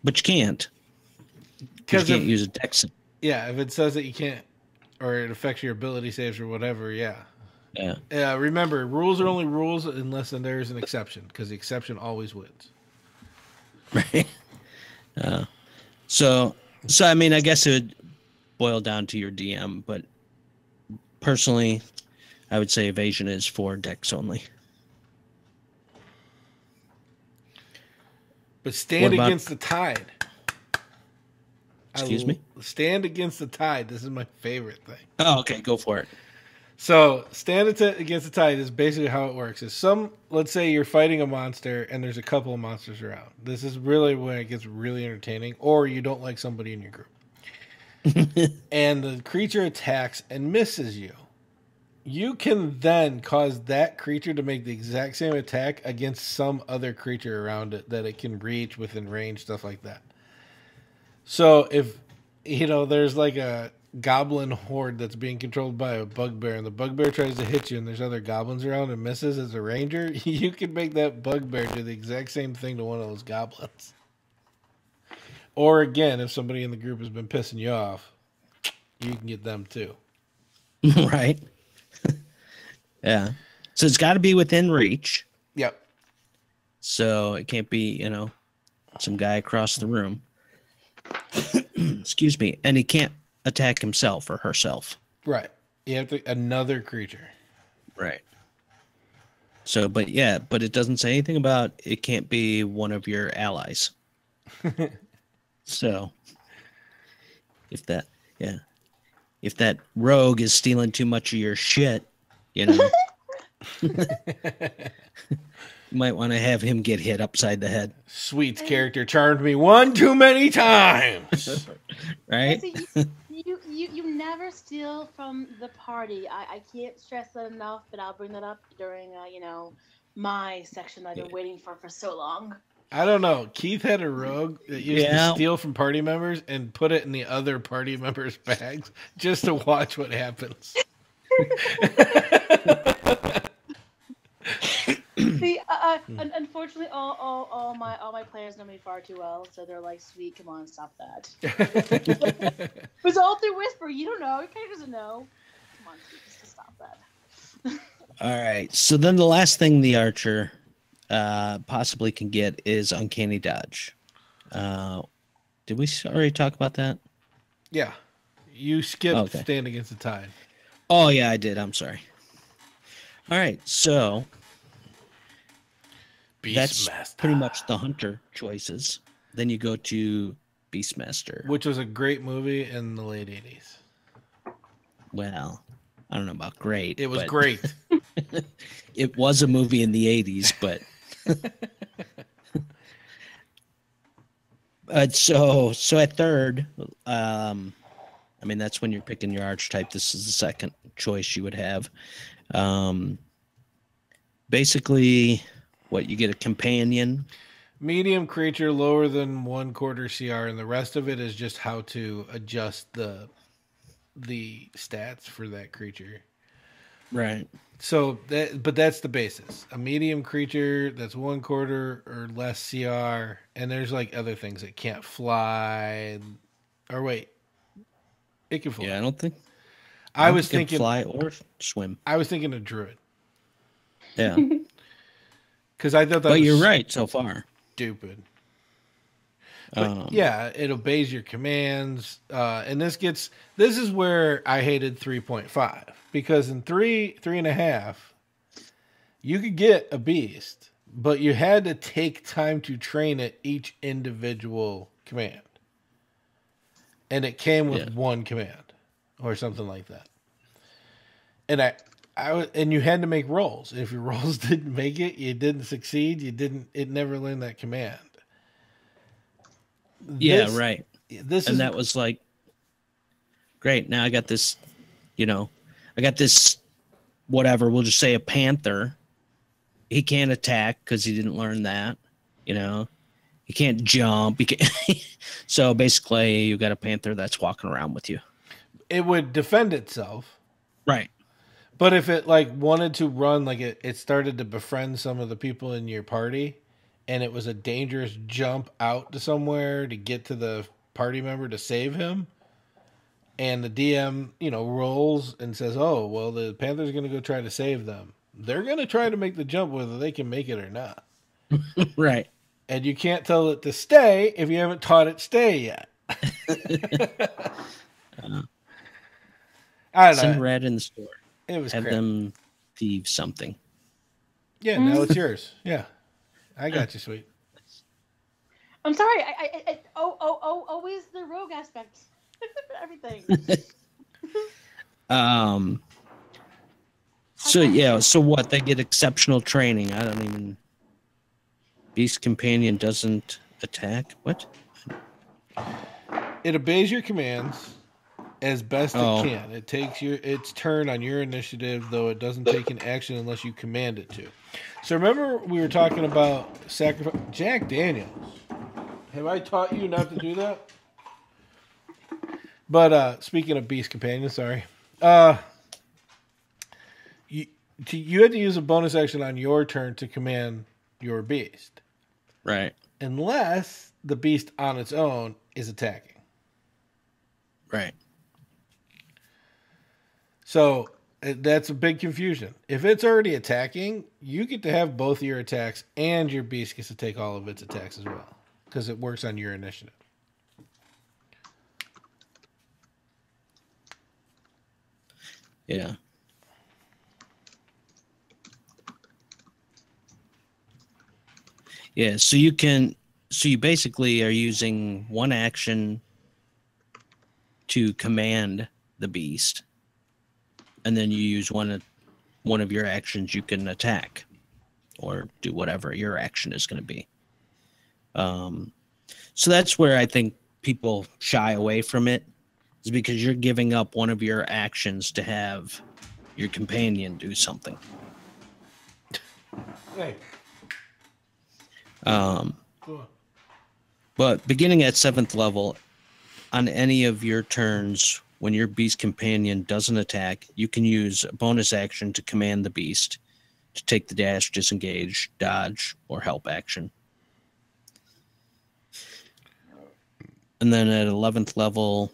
But you can't. Because you can't use a dex. Yeah, if it says that you can't, or it affects your ability saves or whatever, yeah. Yeah. Remember, rules are only rules unless there's an exception, because the exception always wins. Right. So I mean, I guess it would boil down to your DM, but personally, I would say evasion is for dex only. But stand What about- against the tide. Excuse me? Stand against the tide. This is my favorite thing. Oh, okay, go for it. So, stand against the tide is basically how it works. Let's say you're fighting a monster and there's a couple of monsters around. This is really when it gets really entertaining, or you don't like somebody in your group. And the creature attacks and misses you. You can then cause that creature to make the exact same attack against some other creature around it that it can reach within range, stuff like that. So if, there's like a goblin horde that's being controlled by a bugbear, and the bugbear tries to hit you and there's other goblins around and misses as a ranger, you can make that bugbear do the exact same thing to one of those goblins. Or again, if somebody in the group has been pissing you off, you can get them too. Right. Yeah. So it's got to be within reach. Yep. So it can't be, some guy across the room. Excuse me. And he can't attack himself or herself. Right. You have another creature. Right. So, but it doesn't say anything about it can't be one of your allies. So, if that rogue is stealing too much of your shit, You might want to have him get hit upside the head, Sweet's character charmed me one too many times. right? See, you never steal from the party. I can't stress that enough, but I'll bring that up during my section I've been waiting for so long. I don't know. Keith had a rogue that used to Yeah. steal from party members and put it in the other party members' bags just to watch what happens. See, unfortunately, all my players know me far too well, so they're like, "Sweet, come on, stop that." It was all through whisper. You don't know. Your character doesn't know. Come on, Sweet, just stop that. All right. So then the last thing the archer possibly can get is uncanny dodge. Did we already talk about that? Yeah. You skipped Okay. stand against the tide. Oh yeah, I did. I'm sorry. All right. So that's Beastmaster. pretty much the hunter choices. Then you go to Beastmaster. Which was a great movie in the late 80s. Well, I don't know about great. It was but great. It was a movie in the 80s, but so at third, I mean that's when you're picking your archetype. This is the second choice you would have. Basically, what you get a companion. Medium creature lower than 1/4 CR, and the rest of it is just how to adjust the stats for that creature. Right. So but that's the basis. A medium creature that's 1/4 or less CR, and there's like other things that can't fly. Or wait, it can fly. Yeah, I don't think I was it can thinking fly or swim. I was thinking a druid Yeah, because I thought that but was you're right so far. stupid. But yeah, it obeys your commands, and this is where I hated 3.5, because in 3.5, you could get a beast, but you had to take time to train it each individual command, and it came with one command or something like that. And and you had to make rolls. If your rolls didn't make it, you didn't succeed. It never learned that command. Yeah, right. That was like, great. Now I got this, I got this, whatever. We'll just say a panther. He can't attack because he didn't learn that. He can't jump. So basically, you got a panther that's walking around with you. It would defend itself. Right. But if it wanted to run, it started to befriend some of the people in your party, and it was a dangerous jump out to somewhere to get to the party member to save him, and the DM, rolls and says, "Oh, well, the Panther's going to go try to save them." They're going to try to make the jump whether they can make it or not. Right. And you can't tell it to stay if you haven't taught it stay yet. I don't know. Send Red in the store. It was Have crap. them thieve something. Yeah, now it's yours. Yeah. I got you, Sweet. I'm sorry. Always the rogue aspect. Everything. So what? They get exceptional training. I don't even. Beast Companion doesn't attack. What? It obeys your commands as best it can. It takes its turn on your initiative, though it doesn't take an action unless you command it to. So remember we were talking about sacrifice. Jack Daniels. Have I taught you not to do that? But speaking of Beast Companion, sorry. You had to use a bonus action on your turn to command your beast. Right. Unless the beast on its own is attacking. Right. So that's a big confusion. If it's already attacking, you get to have both your attacks, and your beast gets to take all of its attacks as well, because it works on your initiative. Yeah. Yeah, so you basically are using one action to command the beast, and then you use one of your actions you can attack or do whatever your action is going to be. So that's where I think people shy away from it, is because you're giving up one of your actions to have your companion do something. Hey. Cool. But beginning at 7th level, on any of your turns, when your beast companion doesn't attack, you can use a bonus action to command the beast to take the dash, disengage, dodge, or help action. And then at 11th level,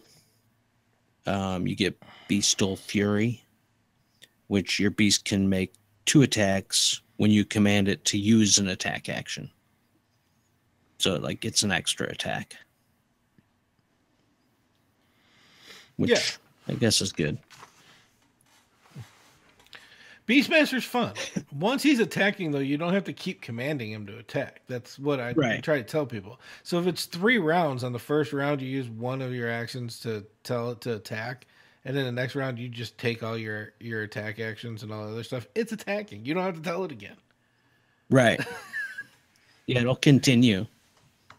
you get Beastal Fury, which your beast can make 2 attacks when you command it to use an attack action. So it like gets an extra attack. Which I guess is good. Beastmaster's fun. Once he's attacking, though, you don't have to keep commanding him to attack. That's what I try to tell people. So if it's 3 rounds, on the first round, you use one of your actions to tell it to attack. And then the next round, you just take all your attack actions and all the other stuff. It's attacking. You don't have to tell it again. Right. Yeah, it'll continue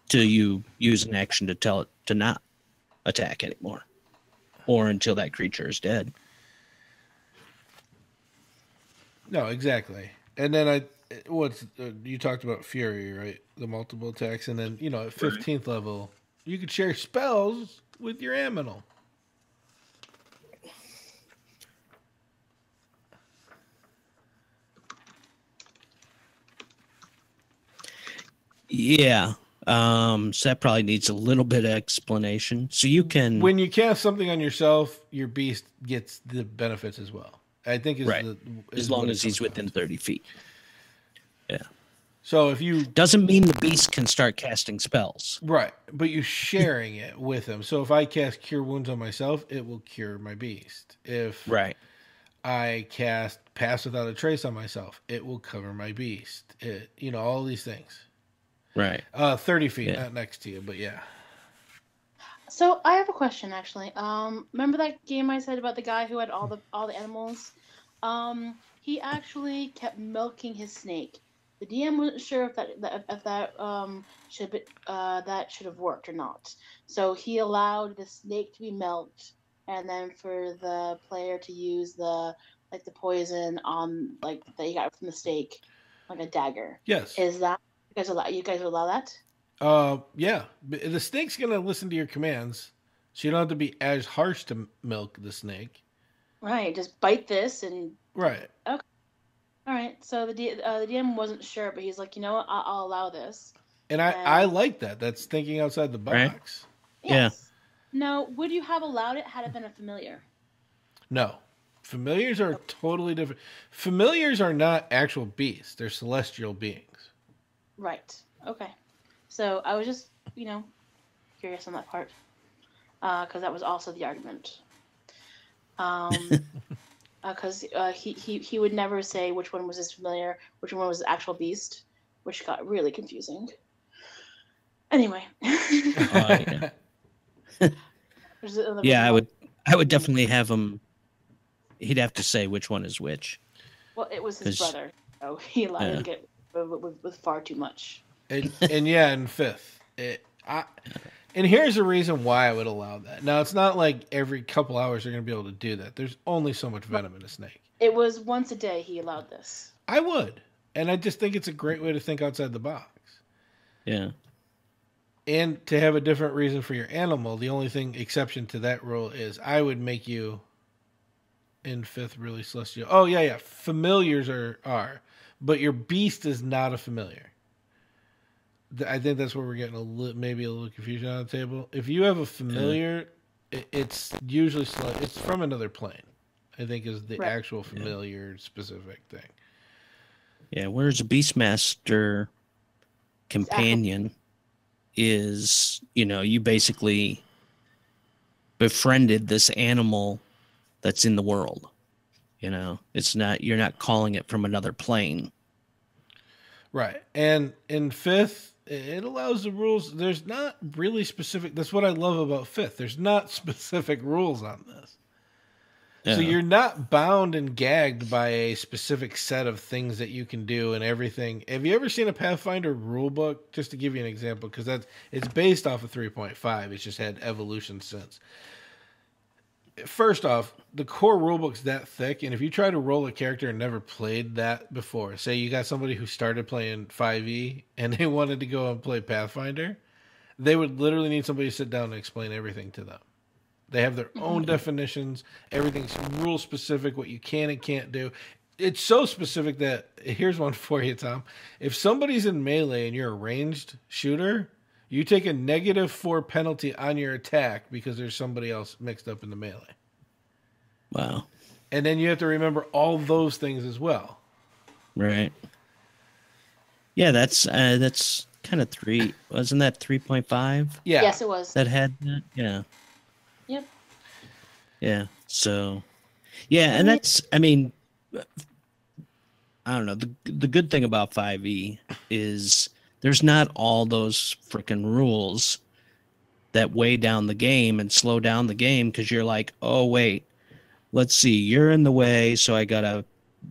till you use an action to tell it to not attack anymore. Or until that creature is dead. No, exactly. And then you talked about Fury, right? The multiple attacks. And then, at 15th level, you could share spells with your Aminal. Yeah. So that probably needs a little bit of explanation. So you can... When you cast something on yourself, your beast gets the benefits as well. I think as long as he's within 30 feet. Yeah. So if you... Doesn't mean the beast can start casting spells. Right. But you're sharing it with him. So if I cast Cure Wounds on myself, it will cure my beast. If I cast Pass Without a Trace on myself, it will cover my beast. All these things. Right. 30 feet, not next to you, but yeah. So I have a question, actually. Remember that game I said about the guy who had all the animals? He actually kept milking his snake. The DM wasn't sure if that should have worked or not. So he allowed the snake to be milked, and then for the player to use the poison on that he got from the stake, like a dagger. Yes. Is that you guys allow that? Yeah. The snake's gonna listen to your commands, so you don't have to be as harsh to milk the snake. Right. Just bite this and. Right. Okay. All right. So the DM wasn't sure, but he's like, you know what? I'll allow this. And I like that. That's thinking outside the box. Right? Yes. Yeah. Now, would you have allowed it had it been a familiar? No. Familiars are totally different. Familiars are not actual beasts. They're celestial beings. Right. Okay. So I was just, curious on that part, because that was also the argument. Because he would never say which one was his familiar, which one was the actual beast, which got really confusing. Anyway. Yeah, I would definitely have him. He'd have to say which one is which. Well, it was his brother, so he allowed him to get with far too much. And yeah, in 5th, and here's the reason why I would allow that. Now, it's not like every couple hours they're going to be able to do that. There's only so much venom in a snake. It was once a day he allowed this. I would, and I just think it's a great way to think outside the box. Yeah. And to have a different reason for your animal. The only exception to that rule is I would make you in 5th really celestial. Oh yeah. Familiars are, but your beast is not a familiar. I think that's where we're getting maybe a little confusion on the table. If you have a familiar, it's usually it's from another plane. I think is the actual familiar specific thing. Yeah, whereas a Beastmaster companion is, you basically befriended this animal that's in the world. It's not, you're not calling it from another plane. Right. And in 5th, it allows the rules. There's not really specific. That's what I love about 5th. There's not specific rules on this. So Yeah. you're not bound and gagged by a specific set of things that you can do and everything. Have you ever seen a Pathfinder rule book? Just to give you an example, because it's based off of 3.5. It's just had evolution since. First off, the core rulebook's that thick, and if you try to roll a character and never played that before, say you got somebody who started playing 5e and they wanted to go and play Pathfinder, they would literally need somebody to sit down and explain everything to them. They have their own definitions. Everything's rule specific, what you can and can't do. It's so specific that, here's one for you, Tom. If somebody's in melee and you're a ranged shooter, you take a -4 penalty on your attack because there's somebody else mixed up in the melee. Wow. And then you have to remember all those things as well. Right. Yeah, that's kind of three. Wasn't that 3.5 Yeah. Yes, it was. that had that? Yeah. Yep. Yeah. So, yeah, and that's, I mean, I don't know. The good thing about 5e is there's not all those freaking rules that weigh down the game and slow down the game because you're like, oh, wait, let's see, you're in the way, so I got a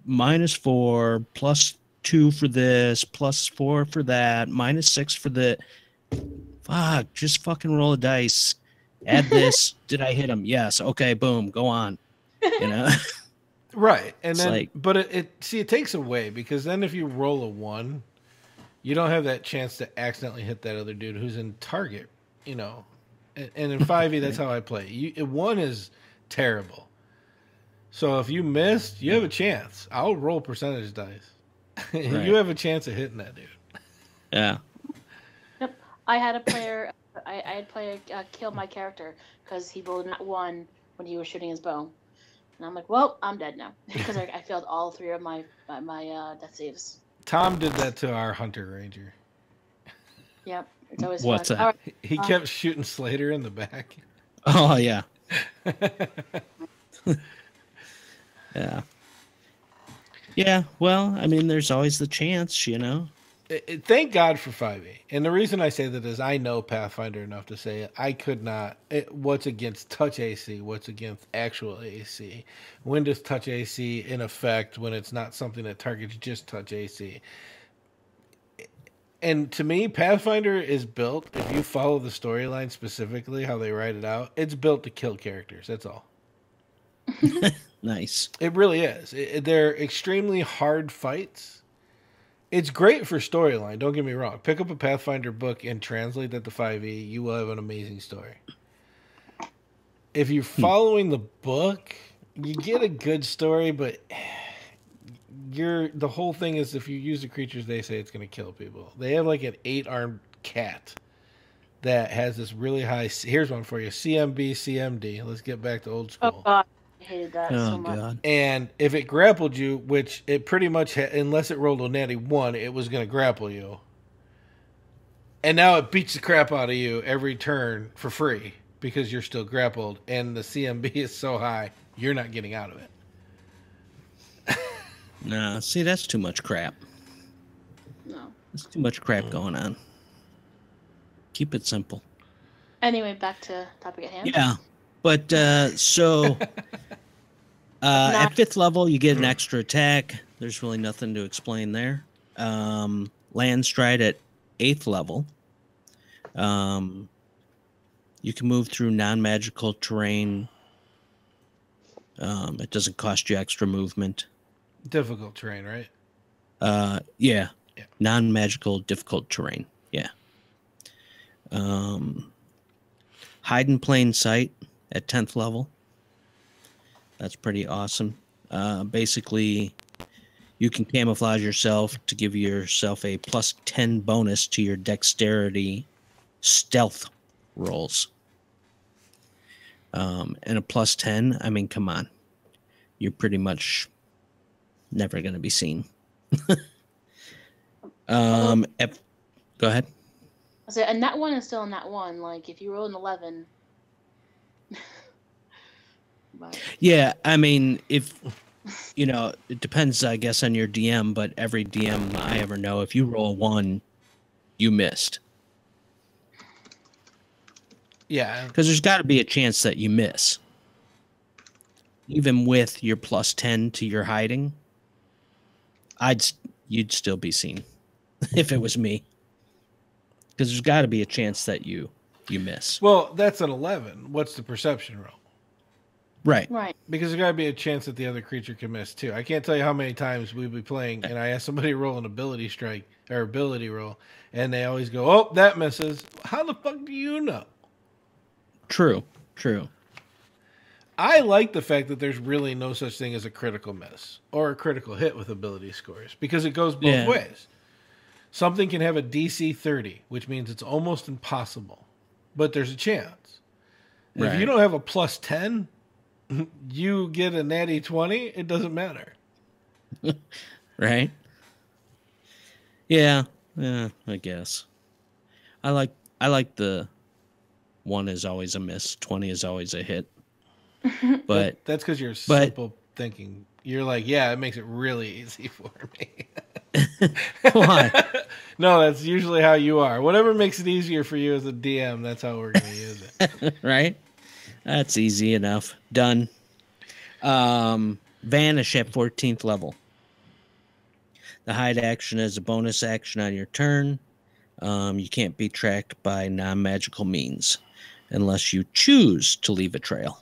-4, +2 for this, +4 for that, -6 for the. Fuck, just fucking roll a dice. Add this. Did I hit him? Yes. Okay, boom, go on. You know? Right. And It's then, like- but it takes away, because then if you roll a 1, you don't have that chance to accidentally hit that other dude who's in target, you know. And in 5e, that's how I play. 1 is terrible. So if you missed, you have a chance. I'll roll percentage dice. Right. You have a chance of hitting that dude. Yeah. Yep. I had a player. I had a player kill my character because he rolled not 1 when he was shooting his bow, and I'm like, well, I'm dead now because I failed all 3 of my death saves. Tom did that to our hunter ranger. Yep. It's always What's fun. that? All right. He kept shooting Slater in the back. Oh, yeah. Yeah. Yeah, well, I mean, there's always the chance, you know? Thank God for 5e. And the reason I say that is I know Pathfinder enough to say it. I could not. What's against touch AC? What's against actual AC? When does touch AC in effect when it's not something that targets just touch AC? And to me, Pathfinder is built, if you follow the storyline specifically, how they write it out, it's built to kill characters. That's all. Nice. It really is. They're extremely hard fights. It's great for storyline, don't get me wrong. Pick up a Pathfinder book and translate that to 5e, you will have an amazing story. If you're following the book, you get a good story, but the whole thing is if you use the creatures, they say it's going to kill people. They have like an 8-armed cat that has this really high... Here's one for you. CMB, CMD. Let's get back to old school. Oh God, I hated that Oh, so much. God. And if it grappled you, which it pretty much unless it rolled a natty 1, it was going to grapple you. And now it beats the crap out of you every turn for free because you're still grappled, and the CMB is so high, you're not getting out of it. Nah, see, that's too much crap. No. There's too much crap going on. Keep it simple. Anyway, back to topic at hand. Yeah, but so at 5th level, you get an extra attack. There's really nothing to explain there. Land stride at 8th level. You can move through non-magical terrain. It doesn't cost you extra movement. Difficult terrain, right? Yeah. Yeah. Non-magical difficult terrain. Yeah. Hide in plain sight at 10th level. That's pretty awesome. Basically, you can camouflage yourself to give yourself a +10 bonus to your dexterity stealth rolls. And a +10, I mean, come on. You're pretty much never going to be seen. Go ahead. So, and that one is still in that one. Like, if you roll an 11. But, Yeah, I mean, if you know, it depends, I guess, on your DM, but every DM I ever know, if you roll 1, you missed. Yeah. Because there's got to be a chance that you miss. even with your +10 to your hiding, you'd still be seen if it was me. Because there's got to be a chance that you miss. Well, that's an 11. What's the perception roll? Right. Right. Because there's got to be a chance that the other creature can miss too. I can't tell you how many times we'd be playing, and I ask somebody to roll an ability strike or ability roll, and they always go, "Oh, that misses." How the fuck do you know? True. I like the fact that there's really no such thing as a critical miss or a critical hit with ability scores because it goes both ways. Something can have a DC 30, which means it's almost impossible, but there's a chance. Right. If you don't have a +10, you get a natty 20, it doesn't matter. Right? Yeah, I guess. I like the 1 is always a miss, 20 is always a hit. But that's because you're simple thinking. You're like, yeah, it makes it really easy for me. Why? No, that's usually how you are. Whatever makes it easier for you as a DM, that's how we're going to use it. Right? That's easy enough. Done. Vanish at 14th level. The hide action is a bonus action on your turn. You can't be tracked by non-magical means unless you choose to leave a trail.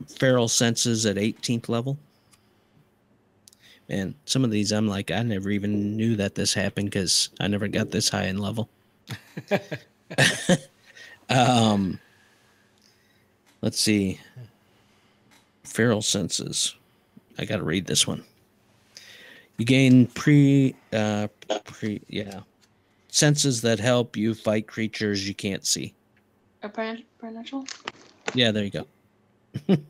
Feral senses at 18th level. And some of these I'm like, I never even knew that this happened because I never got this high in level. Let's see. Feral senses. I got to read this one. You gain senses that help you fight creatures you can't see. A supernatural? Yeah, there you go. Okay.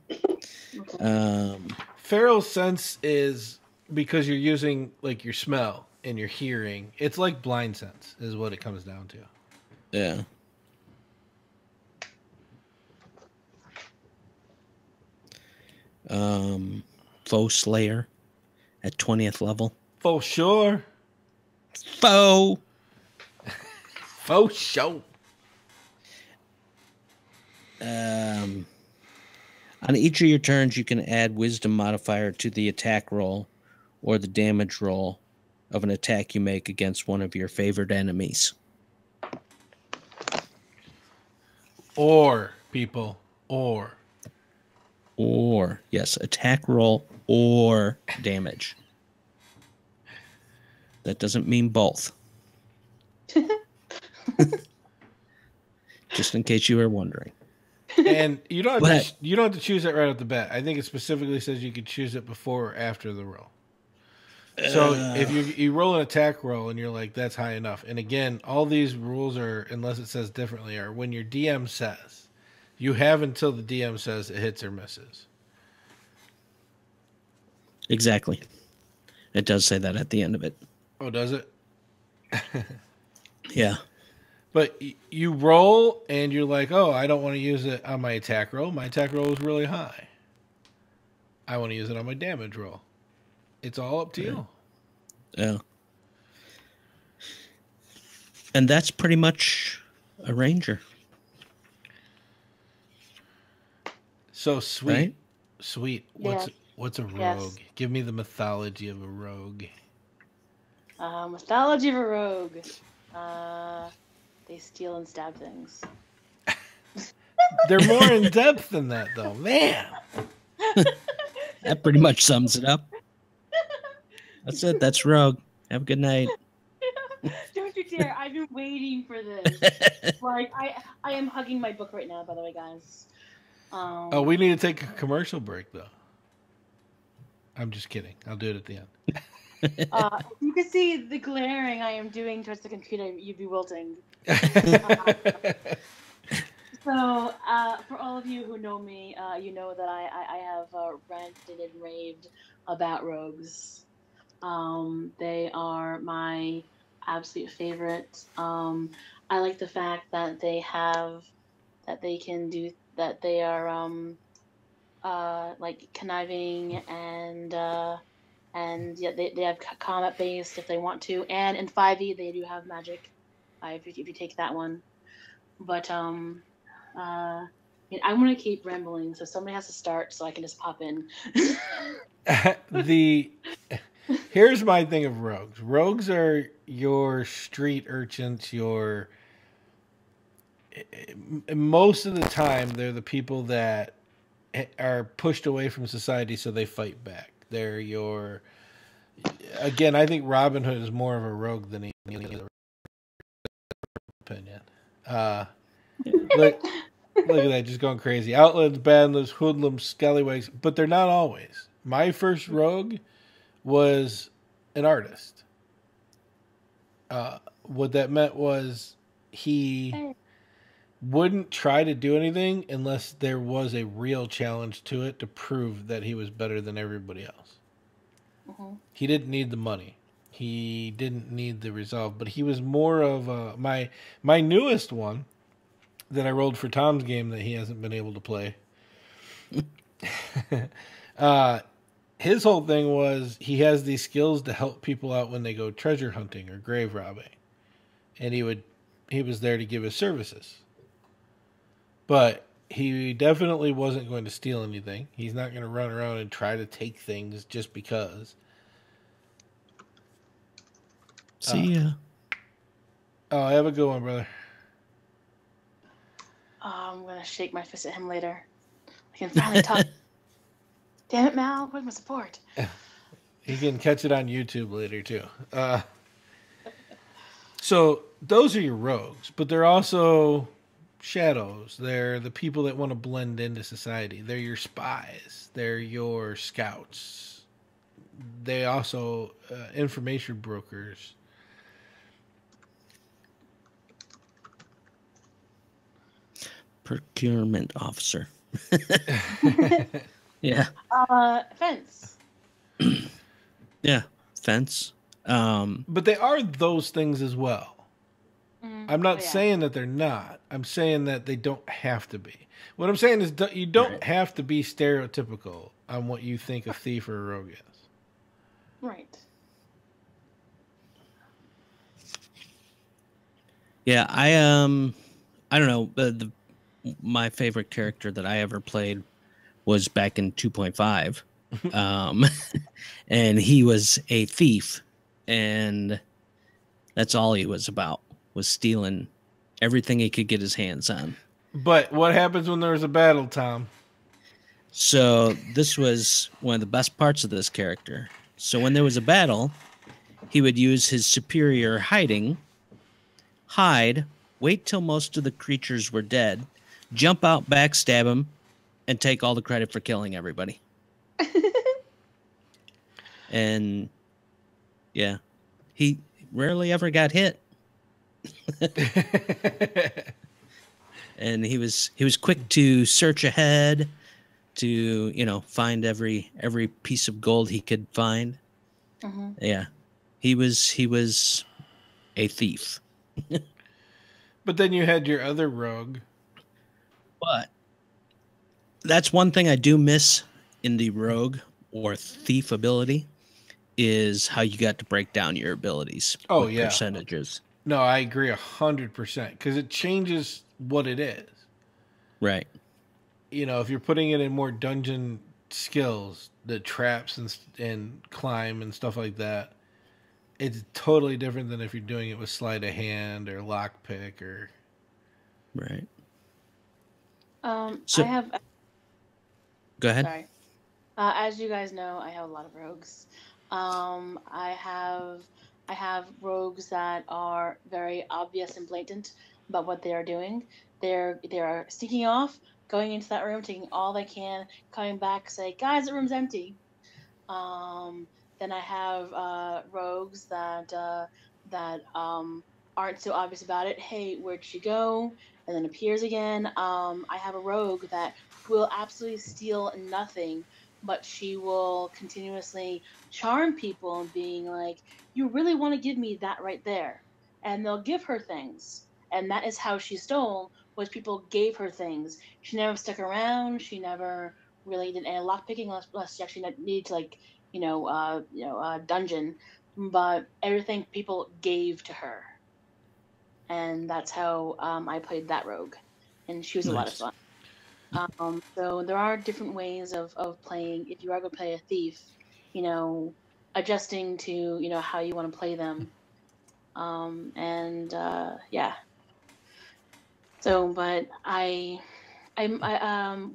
Feral sense is because you're using like your smell and your hearing. It's like blind sense is what it comes down to. Yeah. Foe Slayer at 20th level. For sure. Foe. For sure. On each of your turns, you can add wisdom modifier to the attack roll or the damage roll of an attack you make against one of your favored enemies. Or, people. Or. Or, yes, attack roll or damage. That doesn't mean both. Just in case you were wondering. And you don't have to choose that right off the bat. I think it specifically says you can choose it before or after the roll. So if you roll an attack roll and you're like, that's high enough. And again, all these rules are, unless it says differently, are when your DM says. You have until the DM says it hits or misses. Exactly. It does say that at the end of it. Oh, does it? Yeah. But you roll and you're like, oh, I don't want to use it on my attack roll. My attack roll is really high. I want to use it on my damage roll. It's all up to you. Yeah. And that's pretty much a ranger. So sweet. Right? Sweet. Yes. What's a rogue? Yes. Give me the mythology of a rogue. Mythology of a rogue. They steal and stab things. They're more in depth than that, though. Man. That pretty much sums it up. That's it. That's Rogue. Have a good night. Don't you dare. I've been waiting for this. Like, I am hugging my book right now, by the way, guys. Oh, we need to take a commercial break, though. I'm just kidding. I'll do it at the end. You can see the glaring I am doing towards the computer. You'd be wilting. So, for all of you who know me, you know that I have ranted and raved about rogues. They are my absolute favorite. I like the fact that they are like conniving and yeah, they have combat based if they want to, and in 5e they do have magic if you take that one. But mean, I want to keep rambling, so somebody has to start so I can just pop in. Here's my thing of rogues. Rogues are your street urchins, most of the time they're the people that are pushed away from society, so they fight back. They're your again. I think Robin Hood is more of a rogue than any other opinion. Look at that, just going crazy. Outlaws, bandits, hoodlums, scallywags, but they're not always. My first rogue was an artist. What that meant was he wouldn't try to do anything unless there was a real challenge to it to prove that he was better than everybody else. Mm-hmm. He didn't need the money. He didn't need the resolve, but he was more of my newest one that I rolled for Tom's game that he hasn't been able to play. His whole thing was he has these skills to help people out when they go treasure hunting or grave robbing. And he was there to give his services. But he definitely wasn't going to steal anything. He's not going to run around and try to take things just because. See ya. Oh, have a good one, brother. I'm going to shake my fist at him later. I can finally talk. Damn it, Mal. Where's my support? You can catch it on YouTube later, too. So those are your rogues, but they're also shadows. They're the people that want to blend into society. They're your spies. They're your scouts. They also information brokers. Procurement officer. Yeah. Fence. Yeah. Fence. But they are those things as well. I'm not saying that they're not. I'm saying that they don't have to be. What I'm saying is you don't have to be stereotypical on what you think a thief or a rogue is. Right. Yeah, I don't know, but my favorite character that I ever played was back in 2.5. And he was a thief, and that's all he was about, was stealing everything he could get his hands on. But what happens when there's a battle, Tom? So this was one of the best parts of this character. So when there was a battle, he would use his superior hide, wait till most of the creatures were dead, jump out, backstab him, and take all the credit for killing everybody. And yeah, he rarely ever got hit. And he was quick to search ahead, to find every piece of gold he could find. Mm-hmm. Yeah, he was a thief. But then you had your other rogue. But that's one thing I do miss in the rogue or thief ability, is how you got to break down your abilities. Oh, with yeah. Percentages. No, I agree 100% because it changes what it is. Right. If you're putting it in more dungeon skills, the traps and climb and stuff like that, it's totally different than if you're doing it with sleight of hand or lockpick or. Right. I have. Go ahead. Sorry. As you guys know, I have a lot of rogues. I have rogues that are very obvious and blatant about what they are doing. They are sneaking off, going into that room, taking all they can, coming back, say, "Guys, the room's empty." Then I have rogues that aren't so obvious about it. Hey, where'd she go? And then appears again. I have a rogue that will absolutely steal nothing, but she will continuously charm people and being like, "You really want to give me that right there?" And they'll give her things. And that is how she stole, was people gave her things. She never stuck around. She never really did any lockpicking unless she actually needed to dungeon. But everything people gave to her. And that's how I played that rogue. And she was a lot of fun. So there are different ways of playing. If you are going to play a thief, adjusting to how you want to play them. And yeah. So, but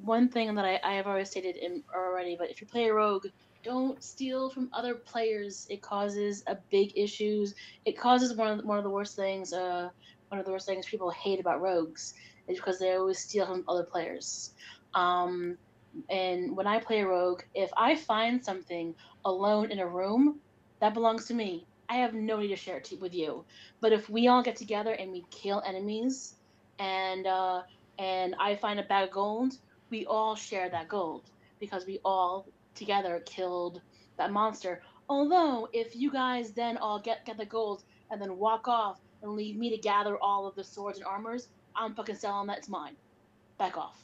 one thing that I have always stated already, but if you play a rogue, don't steal from other players. It causes a big issues. It causes one of the worst things. One of the worst things people hate about rogues is because they always steal from other players. Um, and when I play a rogue, if I find something alone in a room, that belongs to me. I have no need to share it with you. But if we all get together and we kill enemies, and I find a bag of gold, we all share that gold because we all together killed that monster. Although, if you guys then all get the gold and then walk off and leave me to gather all of the swords and armors, I'm fucking selling that. It's mine. Back off.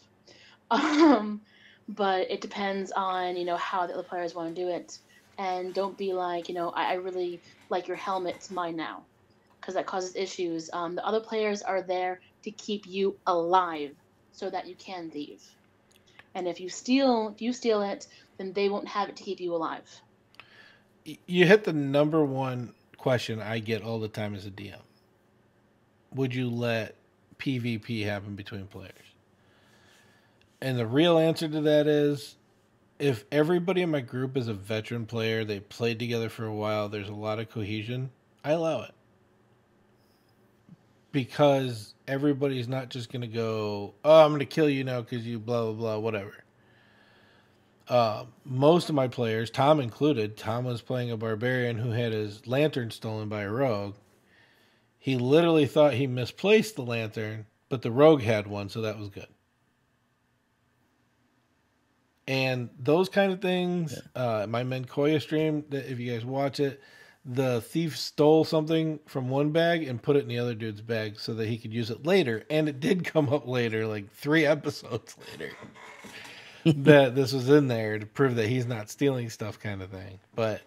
Um, but it depends on how the other players want to do it, and don't be like I really like your helmet. It's mine now, because that causes issues. The other players are there to keep you alive so that you can thieve. And if you steal it, then they won't have it to keep you alive. You hit the number one question I get all the time as a DM. Would you let PvP happen between players? And the real answer to that is, if everybody in my group is a veteran player, they played together for a while, there's a lot of cohesion, I allow it. Because everybody's not just going to go, oh, I'm going to kill you now because you blah, blah, blah, whatever. Most of my players, Tom included, Tom was playing a barbarian who had his lantern stolen by a rogue. He literally thought he misplaced the lantern, but the rogue had one, so that was good. And those kind of things, my Menkoya stream, if you guys watch it, the thief stole something from one bag and put it in the other dude's bag so that he could use it later. And it did come up later, like 3 episodes later, that this was in there to prove that he's not stealing stuff, kind of thing. But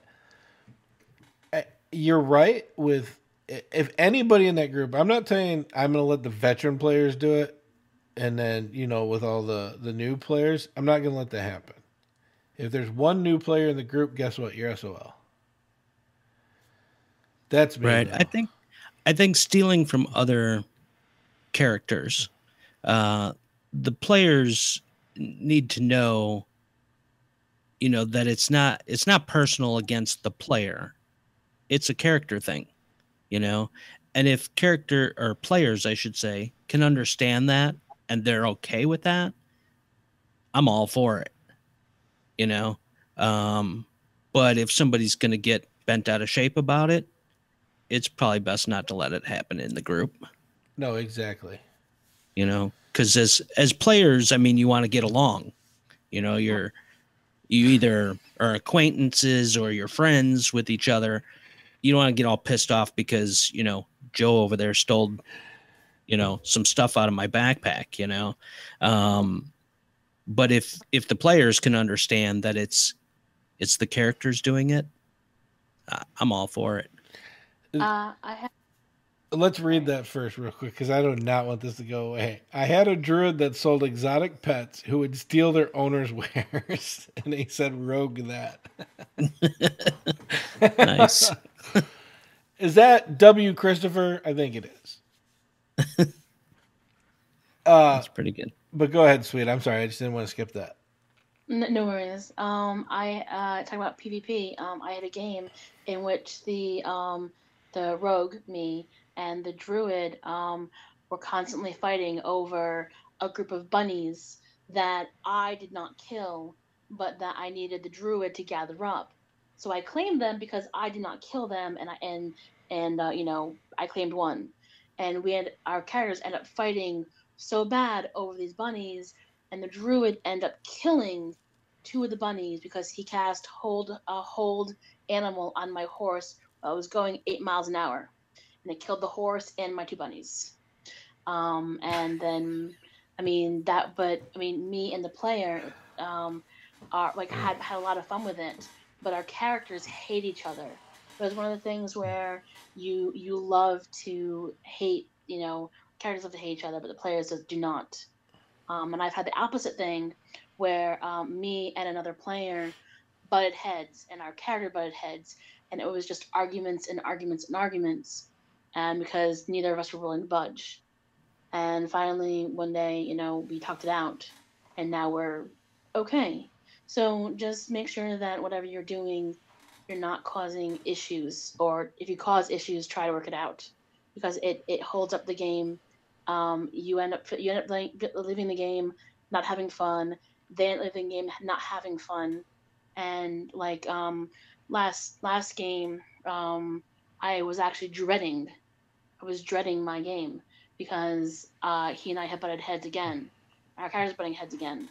you're right with, if anybody in that group, I'm not saying I'm going to let the veteran players do it. And then, with all the new players, I'm not going to let that happen. If there's one new player in the group, guess what? You're SOL. That's me. Right. Though. I think stealing from other characters, the players need to know, that it's not personal against the player. It's a character thing, And if character or players, I should say, can understand that, and they're okay with that, I'm all for it, but if somebody's going to get bent out of shape about it, it's probably best not to let it happen in the group. No, exactly. Because as players, I mean, you want to get along. You either are acquaintances or you're friends with each other. You don't want to get all pissed off because Joe over there stole some stuff out of my backpack, but if the players can understand that it's the characters doing it, I'm all for it. Let's read that first real quick, because I do not want this to go away. I had a druid that sold exotic pets who would steal their owner's wares, and he said rogue that. Nice. Is that W. Christopher? I think it is. That's pretty good. But go ahead, sweet. I'm sorry. I just didn't want to skip that. No worries. I talking about PvP. I had a game in which the rogue, me, and the druid were constantly fighting over a group of bunnies that I did not kill, but that I needed the druid to gather up. So I claimed them because I did not kill them, and I claimed one, and our characters end up fighting so bad over these bunnies, and the druid ended up killing 2 of the bunnies because he cast hold animal on my horse. I was going 8 miles an hour, and it killed the horse and my 2 bunnies. And then, me and the player are like had a lot of fun with it, but our characters hate each other. It was one of the things where you love to hate, characters love to hate each other, but the players do not. And I've had the opposite thing where me and another player butted heads, and our character butted heads, and it was just arguments and arguments and arguments, and because neither of us were willing to budge. And finally, one day, we talked it out, and now we're okay. So just make sure that whatever you're doing, you're not causing issues, or if you cause issues, try to work it out, because it holds up the game. You end up leaving the game not having fun. They end up leaving the game not having fun, and like last game, I was actually dreading. I was dreading my game because he and I had butted heads again. Our characters butting heads again,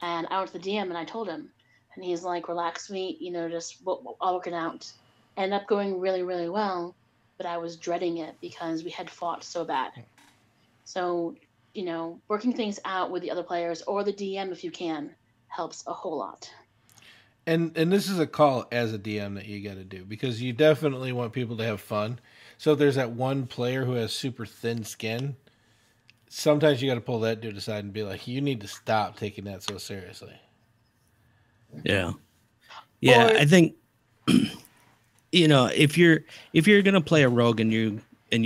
and I went to the DM and I told him, and he's like, "Relax, sweet. Just I'll work it out." Ended up going really, really well, but I was dreading it because we had fought so bad. So, working things out with the other players or the DM if you can helps a whole lot. And this is a call as a DM that you got to do, because you definitely want people to have fun. So if there's that one player who has super thin skin, sometimes you got to pull that dude aside and be like, you need to stop taking that so seriously. Yeah. Yeah, I think if you're going to play a rogue and you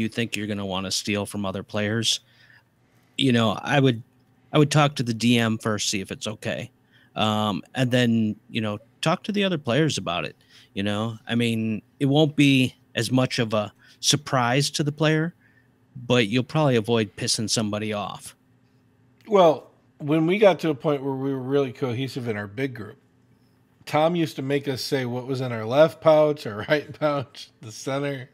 think you're going to want to steal from other players, I would talk to the DM first, see if it's okay. And then, talk to the other players about it. I mean, it won't be as much of a surprise to the player, but you'll probably avoid pissing somebody off. Well, when we got to a point where we were really cohesive in our big group, Tom used to make us say what was in our left pouch, our right pouch, the center.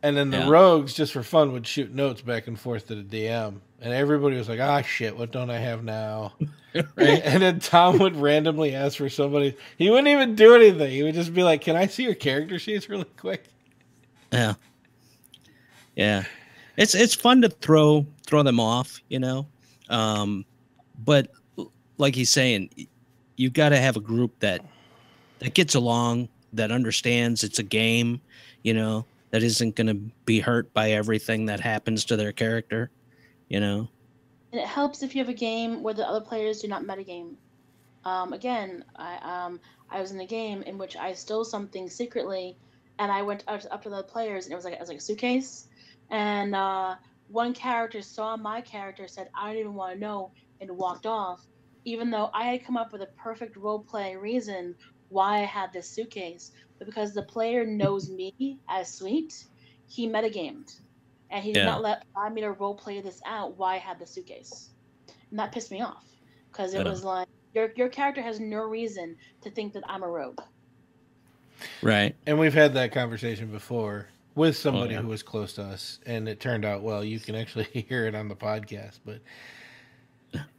And then the rogues, just for fun, would shoot notes back and forth to the DM. And everybody was like, shit, what don't I have now? Right? And then Tom would randomly ask for somebody. He wouldn't even do anything. He would just be like, can I see your character sheets really quick? Yeah. Yeah. It's fun to throw them off, but like he's saying, you've got to have a group that gets along, that understands it's a game, that isn't going to be hurt by everything that happens to their character, And it helps if you have a game where the other players do not metagame. Again, I was in a game in which I stole something secretly, and I went up to the players, and it was like a suitcase, and one character saw my character, said, "I don't even want to know," and walked off, even though I had come up with a perfect roleplay reason why I had this suitcase. But because the player knows me as Sweet, he metagamed. And he did not allow me to roleplay this out why I had the suitcase. And that pissed me off. Because it was like, your character has no reason to think that I'm a rogue. Right. And we've had that conversation before with somebody who was close to us. And it turned out, well, you can actually hear it on the podcast. But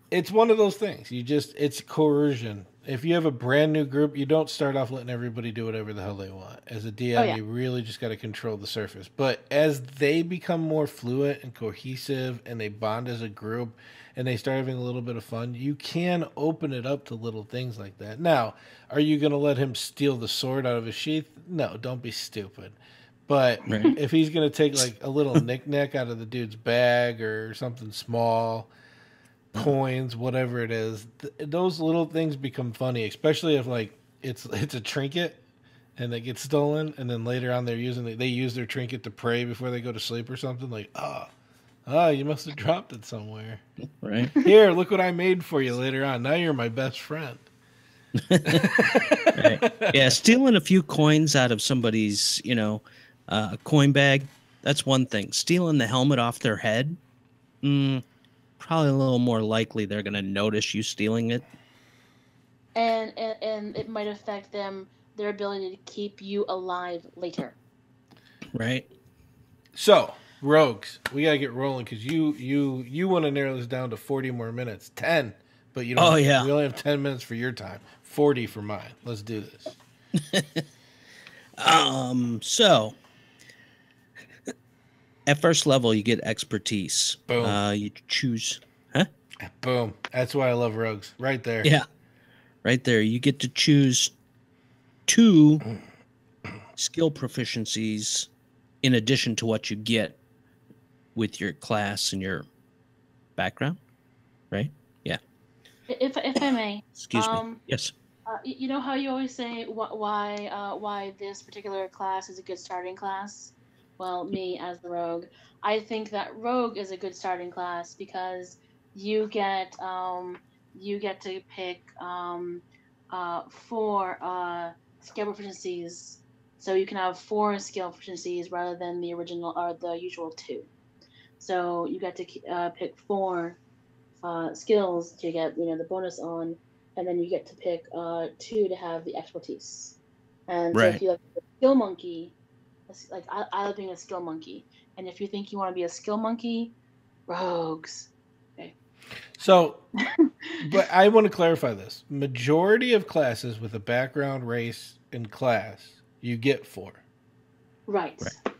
it's one of those things. It's coercion. If you have a brand new group, you don't start off letting everybody do whatever the hell they want. As a DM, you really just got to control the surface. But as they become more fluent and cohesive and they bond as a group and they start having a little bit of fun, you can open it up to little things like that. Now, are you going to let him steal the sword out of his sheath? No, don't be stupid. But if he's going to take like a little knick-knack out of the dude's bag or something small, coins, whatever it is, those little things become funny, especially if like it's a trinket and it gets stolen, and then later on they use their trinket to pray before they go to sleep or something. Like, you must have dropped it somewhere. Right. Here, look what I made for you later on. Now you're my best friend. Right. Yeah, stealing a few coins out of somebody's, coin bag, that's one thing. Stealing the helmet off their head, probably a little more likely they're going to notice you stealing it. And it might affect their ability to keep you alive later. Right. So, rogues, we got to get rolling because you want to narrow this down to 40 more minutes. 10, but you don't. We only have 10 minutes for your time. 40 for mine. Let's do this. So at first level, you get expertise. Boom. You choose. Huh? Boom. That's why I love rogues. Right there. Yeah. Right there. You get to choose 2 skill proficiencies in addition to what you get with your class and your background. right? Yeah. If I may, Excuse me. Yes. you know how you always say why this particular class is a good starting class? Well, me as the rogue, I think that rogue is a good starting class because you get you get to pick four skill proficiencies, so you can have four skill proficiencies rather than the original or the usual two. So you get to pick four skills to get the bonus on, and then you get to pick two to have the expertise. And so if Right. you like a skill monkey, like I love being a skill monkey, and if you think you want to be a skill monkey, rogues. Okay. So, but I want to clarify this. Majority of classes with a background, race, and class, you get 4. Right. Right.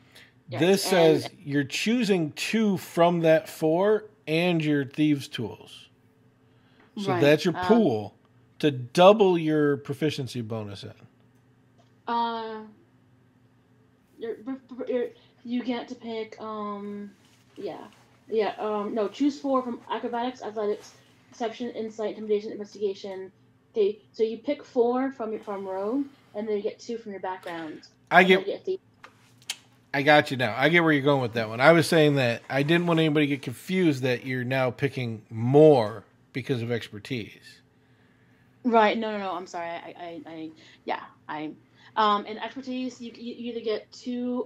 Yes, This says you're choosing 2 from that 4 and your thieves' tools. So right. that's your pool to double your proficiency bonus in. You get to pick no, choose 4 from acrobatics, athletics, perception, insight, intimidation, investigation. Okay, so you pick 4 from rogue, and then you get 2 from your background. I got you now. I get where you're going with that one. I was saying that I didn't want anybody to get confused that you're now picking more because of expertise. Right. No. I'm sorry. In expertise, you either get two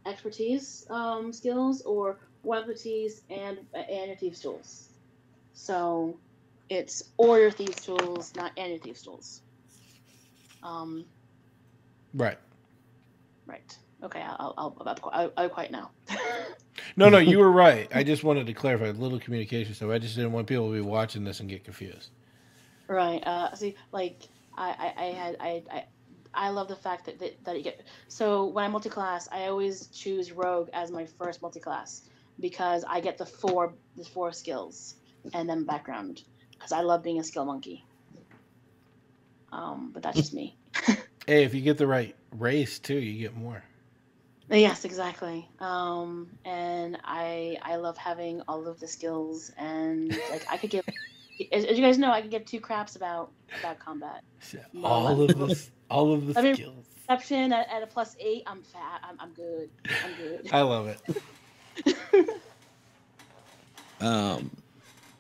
expertise skills or 1 expertise and your thieves tools. So it's or your thieves tools, not and your thieves tools. Right. Right. Okay. I'll quiet now. No, you were right. I just wanted to clarify a little communication stuff. I just didn't want people to be watching this and get confused. Right. See, like I love the fact that you get. So when I multi-class, I always choose rogue as my first multi-class because I get the four skills and then background because I love being a skill monkey. But that's just me. Hey, if you get the right race too, you get more. Yes, exactly. And I love having all of the skills, and like I could give, as you guys know, I can give 2 craps about combat. All of the skills. Perception at a +8, I'm fat. I'm good. I'm good. I love it.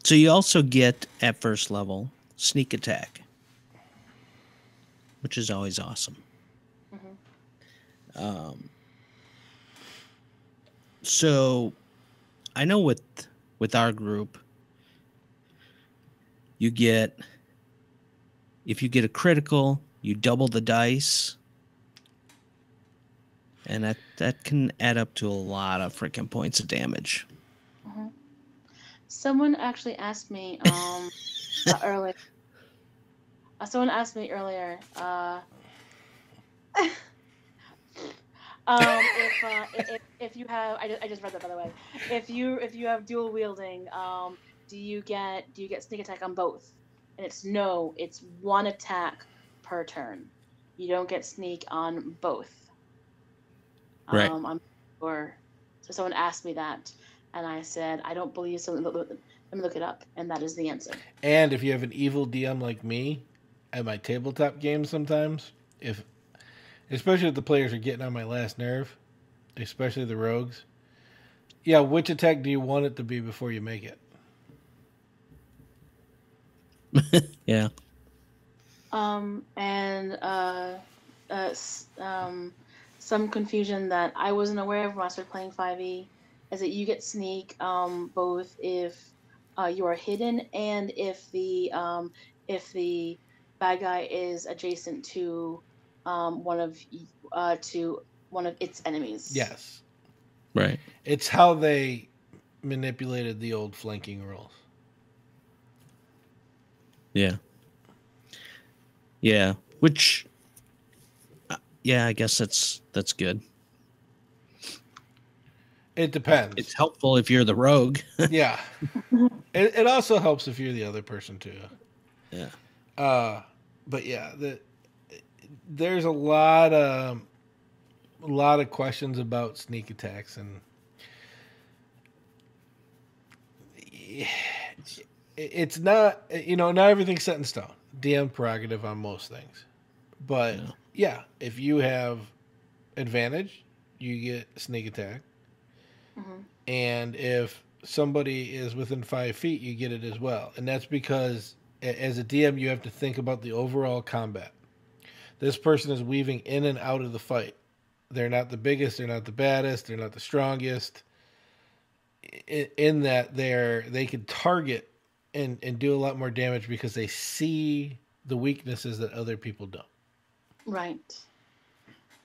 So you also get at first level sneak attack, which is always awesome. Mm-hmm. So I know with our group, you get, if you get a critical, you double the dice, and that can add up to a lot of freaking points of damage. Mm-hmm. Someone actually asked me earlier. Someone asked me earlier. If you have, I just read that, by the way. If you have dual wielding, do you get sneak attack on both? And it's no. It's 1 attack per turn. You don't get sneak on both. Right. I'm sure. So someone asked me that, and I said I don't believe so. Let me look it up, and that is the answer. And if you have an evil DM like me, at my tabletop games sometimes, especially if the players are getting on my last nerve, especially the rogues. Yeah, which attack do you want it to be before you make it? Yeah. Some confusion that I wasn't aware of when I started playing 5e is that you get sneak both if you are hidden and if the bad guy is adjacent to one of its enemies. Yes. Right. It's how they manipulated the old flanking rules. Yeah. Yeah. Which, yeah, I guess that's good. It depends. It's helpful if you're the rogue. Yeah. It also helps if you're the other person too. Yeah. But yeah, there's a lot of questions about sneak attacks, and it's not, not everything's set in stone. DM prerogative on most things. But yeah, if you have advantage, you get sneak attack. Mm-hmm. And if somebody is within 5 feet, you get it as well. And that's because as a DM, you have to think about the overall combat. This person is weaving in and out of the fight. They're not the biggest, they're not the baddest, they're not the strongest. In that they can target and do a lot more damage because they see the weaknesses that other people don't. Right.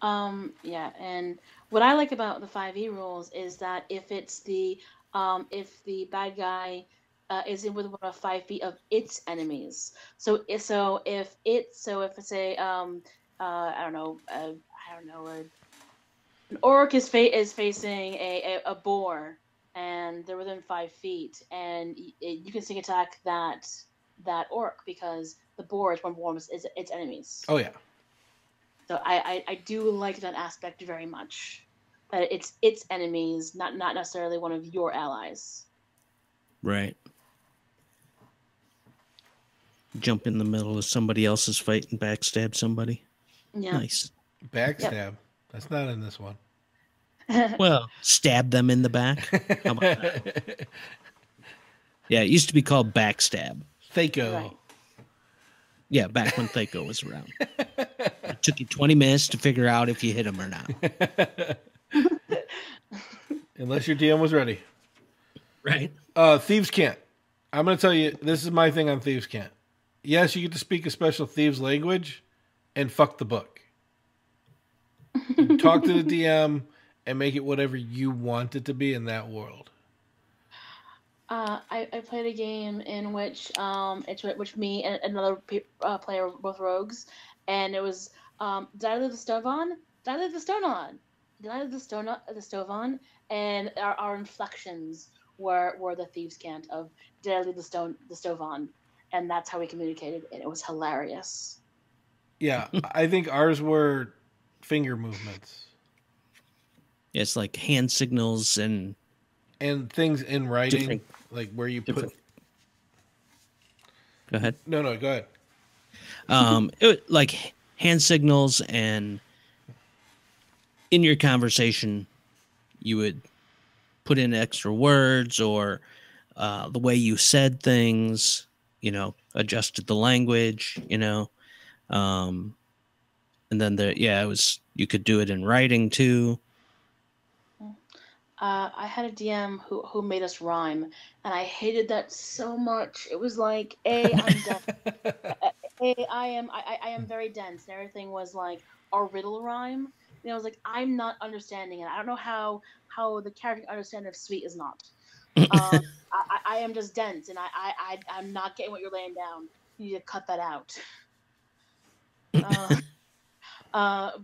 Yeah, and what I like about the 5e rules is that if the bad guy is in within 5 feet of its enemies, so if it's a I don't know, an orc is facing a boar, and they're within 5 feet, and you can sneak attack that orc because the boar is one of its enemies. Oh yeah. So I do like that aspect very much. That it's its enemies, not necessarily one of your allies. Right. Jump in the middle of somebody else's fight and backstab somebody. Yeah. Nice. Backstab. Yep. That's not in this one. Well, stab them in the back. How about that? Yeah, it used to be called backstab. Thaco. Right. Yeah, back when Thaco was around. It took you 20 minutes to figure out if you hit him or not. Unless your DM was ready. Right. Thieves can't. I'm going to tell you, this is my thing on Thieves can't. Yes, you get to speak a special Thieves language, and fuck the book. Talk to the DM and make it whatever you want it to be in that world. I played a game in which me and another player were both rogues, and it was did I leave the stove on? Did I leave the stove on? Did I leave the stove on? And our inflections were the thieves' cant of did I leave the stove on? And that's how we communicated, and it was hilarious. Yeah, I think ours were finger movements. It's like hand signals and things in writing, like where you put. Go ahead. No, go ahead. Like hand signals, and in your conversation, you would put in extra words or the way you said things. Adjusted the language. And then it was you could do it in writing too. I had a DM who made us rhyme, and I hated that so much. It was like, I'm dense. I am very dense, and everything was like a riddle rhyme. And I was like, I'm not understanding it. I don't know how the character understand if sweet is not. I am just dense, and I'm not getting what you're laying down. You need to cut that out.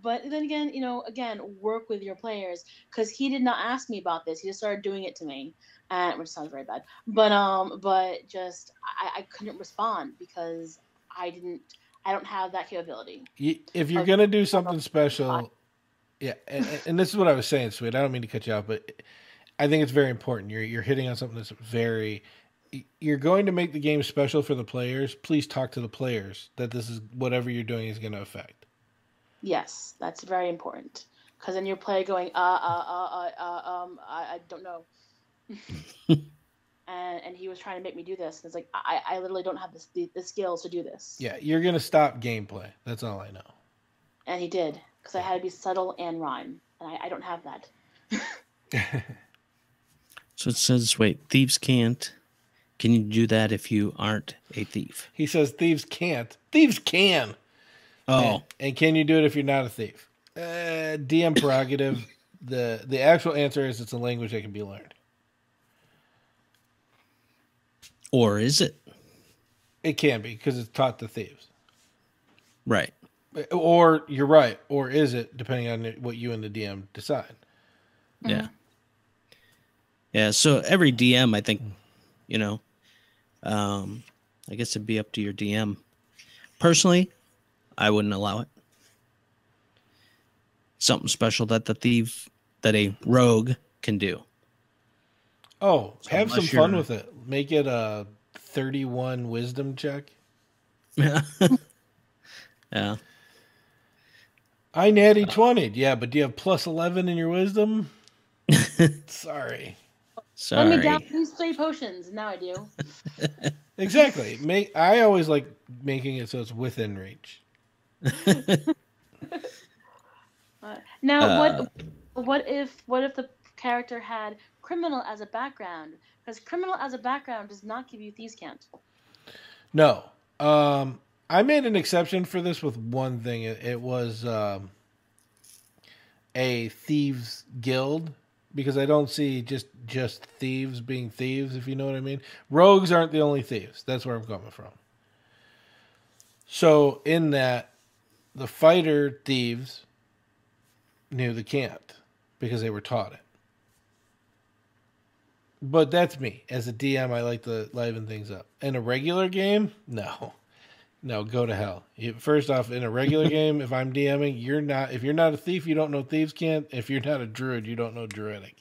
But then again, work with your players, because he did not ask me about this. He just started doing it to me, which sounds very bad. But just I couldn't respond because I don't have that capability. If you're gonna do something special, yeah, and this is what I was saying, Sweet. I don't mean to cut you off, but I think it's very important. You're hitting on something that's very. You're going to make the game special for the players. Please talk to the players that this is whatever you're doing is going to affect. Yes, that's very important, because then your player going, I don't know, and he was trying to make me do this. And it's like I literally don't have the skills to do this. Yeah, you're gonna stop gameplay. That's all I know. And he did, because I had to be subtle and rhyme, and I don't have that. So it says, wait, thieves can't. Can you do that if you aren't a thief? He says thieves can't. Thieves can. Oh. And can you do it if you're not a thief? DM prerogative. The actual answer is it's a language that can be learned. Or is it? It can be, because it's taught to thieves. Right. Or you're right. Or is it, depending on what you and the DM decide. Yeah. Mm-hmm. Yeah, so every DM, I think, I guess it'd be up to your DM. Personally, I wouldn't allow it. Something special that a rogue can do. Oh, So have some unless fun you're- with it. Make it a 31 wisdom check. Yeah. Yeah. I natty 20. Yeah, but do you have plus 11 in your wisdom? Sorry. Let me Sorry. down these 3 potions. Now I do. Exactly. I always like making it so it's within reach. Now, what if the character had criminal as a background? Because criminal as a background does not give you thieves' cant. No. I made an exception for this with one thing. It was a thieves guild, because I don't see just thieves being thieves, if you know what I mean. Rogues aren't the only thieves. That's where I'm coming from. So in that, the fighter thieves knew the cant because they were taught it. But that's me. As a DM, I like to liven things up. In a regular game, no. No, go to hell. First off, in a regular game, if I'm DMing, if you're not a thief, you don't know thieves' cant. If you're not a druid, you don't know druidic.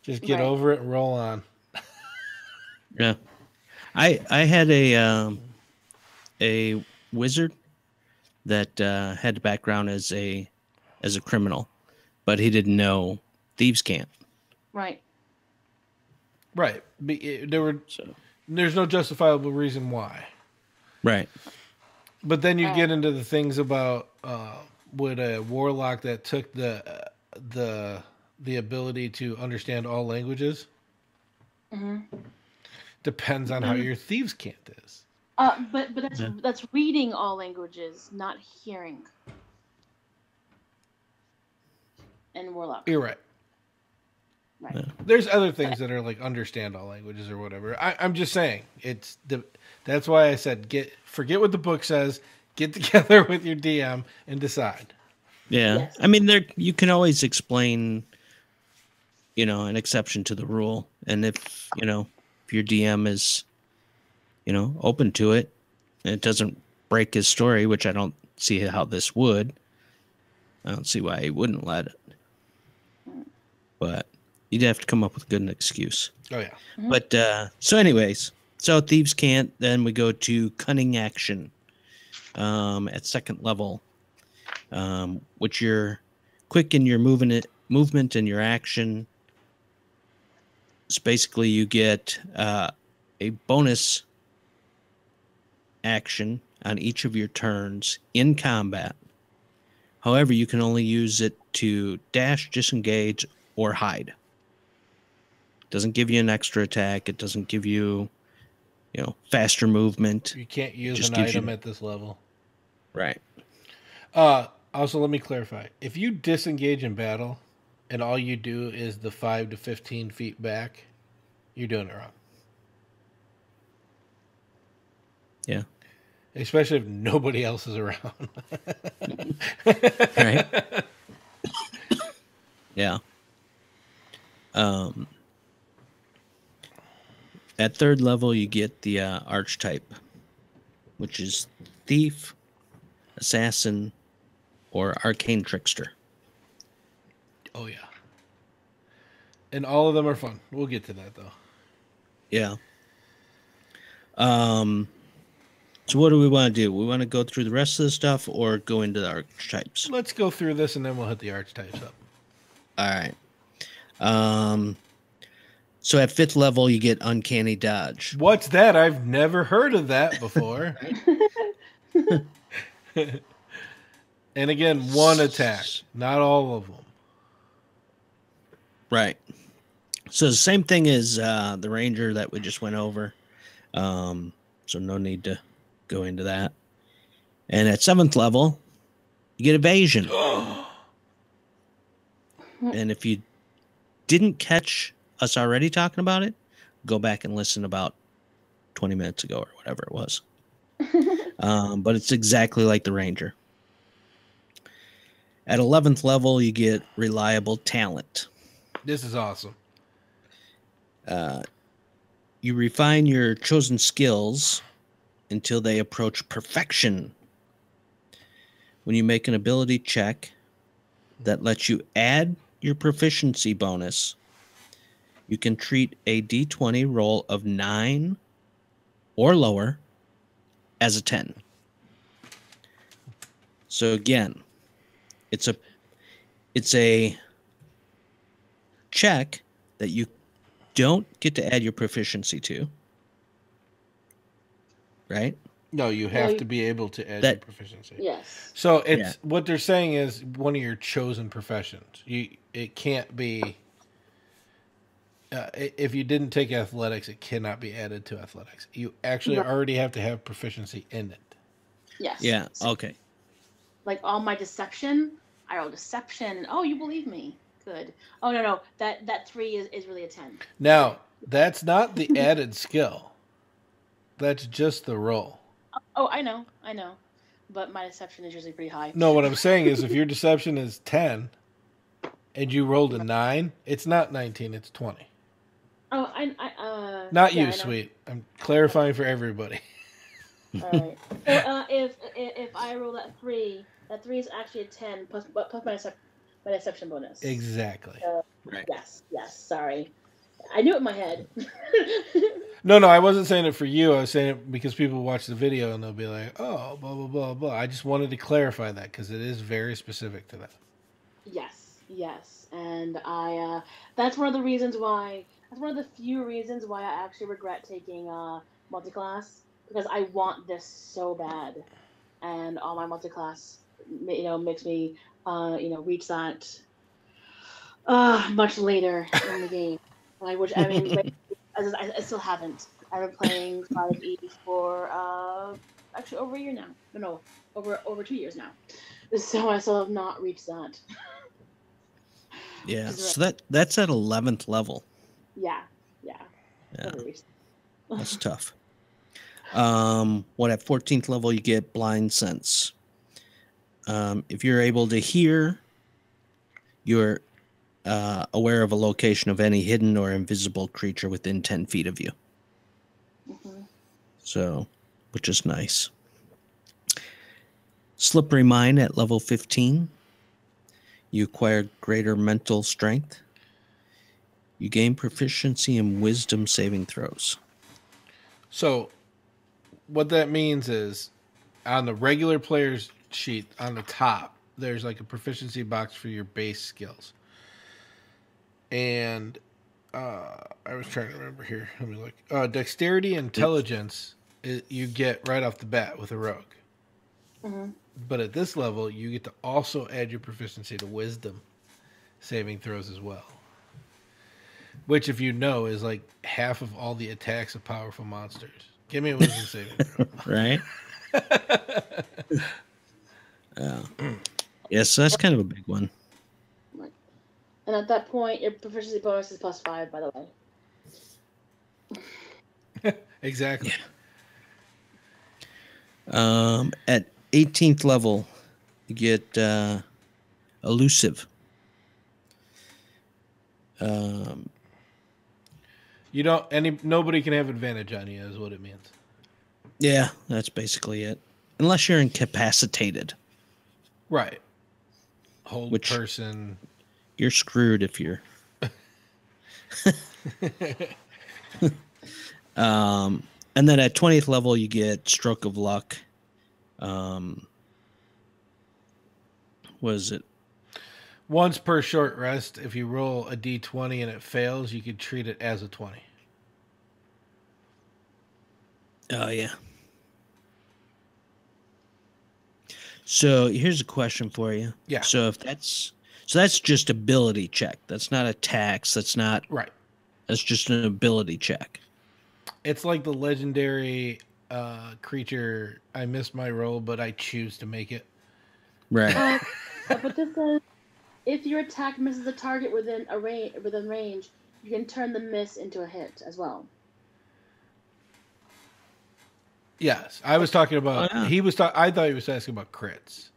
Just get Right. over it and roll on. Yeah. I had a wizard that had a background as a criminal, but he didn't know thieves' cant. Right. Right. So There's no justifiable reason why. right. But then you get into the things about with a warlock that took the ability to understand all languages. Mm-hmm. Depends on how your thieves' cant is. But that's reading all languages, not hearing. And warlock. You're right. Right. Yeah. There's other things that are like understand all languages or whatever. I'm just saying that's why I said forget what the book says, get together with your DM and decide. Yeah. Yes. I mean, you can always explain, an exception to the rule. And if your DM is, open to it and it doesn't break his story, which I don't see how this would, I don't see why he wouldn't let it. But you'd have to come up with a good excuse. Oh yeah. Mhm. But so anyways, so thieves can't. Then we go to cunning action at second level, which you're quick in your movement and your action. So basically, you get a bonus action on each of your turns in combat. However, you can only use it to dash, disengage, or hide. Doesn't give you an extra attack. It doesn't give you, faster movement. You can't use just an gives item you- at this level. Right. Also, let me clarify. If you disengage in battle and all you do is the 5 to 15 feet back, you're doing it wrong. Yeah. Especially if nobody else is around. Right. Yeah. At third level, you get the archetype, which is thief, assassin, or arcane trickster. Oh, yeah. And all of them are fun. We'll get to that, though. Yeah. So what do we want to do? We want to go through the rest of the stuff or go into the archetypes? Let's go through this, and then we'll hit the archetypes up. All right. So at fifth level, you get uncanny dodge. What's that? I've never heard of that before. And again, one attack, not all of them. Right. So the same thing as the ranger that we just went over. So no need to go into that. And at seventh level, you get evasion. And if you didn't catch us already talking about it, go back and listen about 20 minutes ago or whatever it was. But it's exactly like the ranger. At 11th level, you get reliable talent. This is awesome. You refine your chosen skills until they approach perfection. When you make an ability check that lets you add your proficiency bonus, you can treat a D20 roll of 9 or lower as a 10. So again, it's a check that you don't get to add your proficiency to, right? No, you have to be able to add your proficiency. Yes. So it's what they're saying is one of your chosen professions. It can't be. If you didn't take athletics, it cannot be added to athletics. You actually already have to have proficiency in it. Yes. Yeah. Okay. Like all my deception, I roll deception, and you believe me. Good. Oh no, that 3 is really a 10. Now that's not the added skill. That's just the roll. Oh, I know, but my deception is usually pretty high. No, what I'm saying is if your deception is 10 and you rolled a 9, it's not 19, it's 20. Oh, I not you, sweet. I'm clarifying for everybody. All right. So if I roll that 3 is actually a 10 plus my deception bonus. Exactly. Right. Yes. Sorry, I knew it in my head. No, I wasn't saying it for you. I was saying it because people watch the video and they'll be like, "Oh, blah blah blah blah." I just wanted to clarify that because it is very specific to that. Yes, and I that's one of the reasons why. That's one of the few reasons why I actually regret taking multiclass, because I want this so bad, and all my multiclass, makes me reach that much later in the game. I still haven't. I've been playing 5e for actually over a year now. No, over 2 years now. So I still have not reached that. Yeah, so that's at 11th level. Yeah. That's tough. What at 14th level you get blind sense. If you're able to hear, you're aware of a location of any hidden or invisible creature within 10 feet of you. Mm-hmm. So, which is nice. Slippery Mind at level 15. You acquire greater mental strength. You gain proficiency in wisdom saving throws. So, what that means is, on the regular player's sheet on the top, there's like a proficiency box for your base skills. And I was trying to remember here. Let me look. Dexterity, intelligence, you get right off the bat with a rogue. Mm-hmm. But at this level, you get to also add your proficiency to wisdom saving throws as well. Which, if you know, is like half of all the attacks of powerful monsters. Give me a wisdom saving throw. Right? Yeah, so that's kind of a big one. And at that point, your proficiency bonus is +5, by the way. Exactly. Yeah. At 18th level, you get elusive. Nobody can have advantage on you, is what it means. Yeah, that's basically it. Unless you're incapacitated. Right. Hold person. You're screwed if you're. And then at 20th level, you get Stroke of Luck. What is it? Once per short rest, if you roll a d20 and it fails, you could treat it as a 20. Oh, yeah. So here's a question for you. Yeah. So that's just ability check. That's not a tax. That's not right. That's just an ability check. It's like the legendary creature. I missed my roll, but I choose to make it. Right. But this says, if your attack misses a target within range, you can turn the miss into a hit as well. Yes, I was talking about. Oh, yeah. I thought he was asking about crits.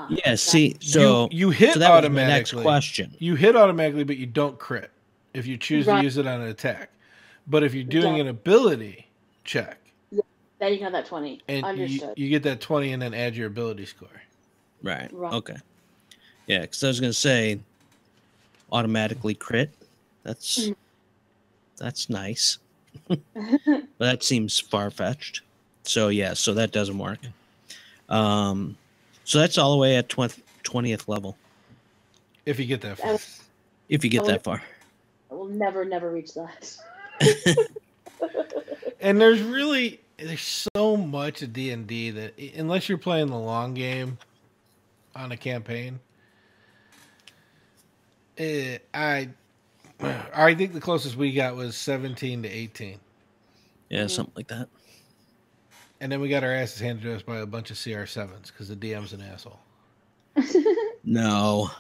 Yeah. See, so you hit so that automatically. Was my next question. You hit automatically, but you don't crit if you choose to use it on an attack. But if you're doing an ability check, then you can have that 20. And you get that 20 and then add your ability score. Right. Okay. Yeah, because I was going to say automatically crit. That's nice. But that seems far-fetched. So yeah, so that doesn't work. So that's all the way at 20th level. If you get that far. If you get that far. I will never reach that. And there's so much of D&D that unless you're playing the long game on a campaign, I think the closest we got was 17 to 18. Yeah, something like that. And then we got our asses handed to us by a bunch of CR7s because the DM's an asshole. No.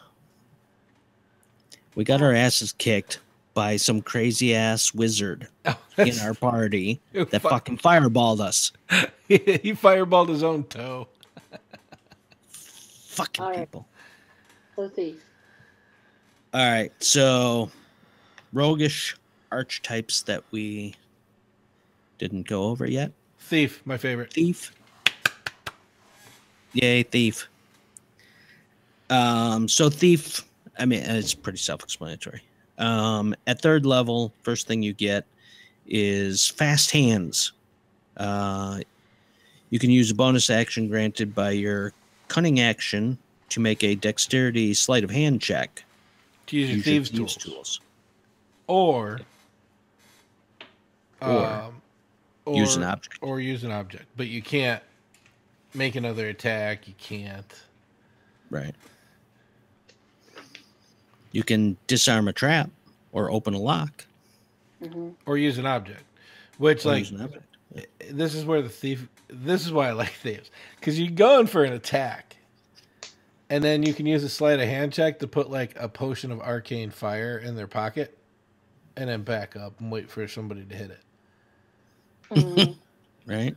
We got our asses kicked by some crazy ass wizard in our party that fucking fireballed us. He fireballed his own toe. Fucking people. So thief. All right, so roguish archetypes that we didn't go over yet. Thief, my favorite. Thief. Yay, thief. So thief, I mean, it's pretty self-explanatory. At third level, first thing you get is fast hands. You can use a bonus action granted by your cunning action to make a dexterity sleight of hand check. To use your thieves' tools. Or use an object. Or use an object. But you can't make another attack. You can't. Right. You can disarm a trap or open a lock. Mm-hmm. Or use an object. Which, this is where this is why I like thieves. Because you're going for an attack. And then you can use a sleight of hand check to put like a potion of arcane fire in their pocket. And then back up and wait for somebody to hit it. Mm-hmm. Right?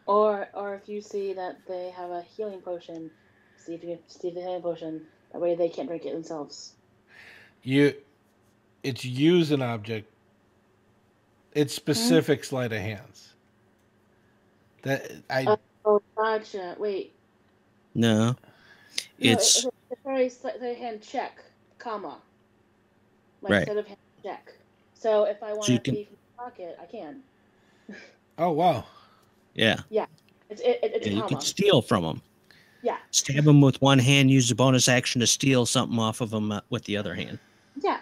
Or if you see that they have a healing potion, see if the healing potion. That way they can't drink it themselves. It's use an object. It's specific sleight of hands. Oh, gotcha. Wait. No. It's very sleight of hand check, comma. Right. Instead of hand check. So if I want to thief in my pocket, I can. Oh wow. Yeah. Yeah. It's a you comma. can steal from them. Yeah. Stab him with one hand, use a bonus action to steal something off of him with the other hand. Yeah.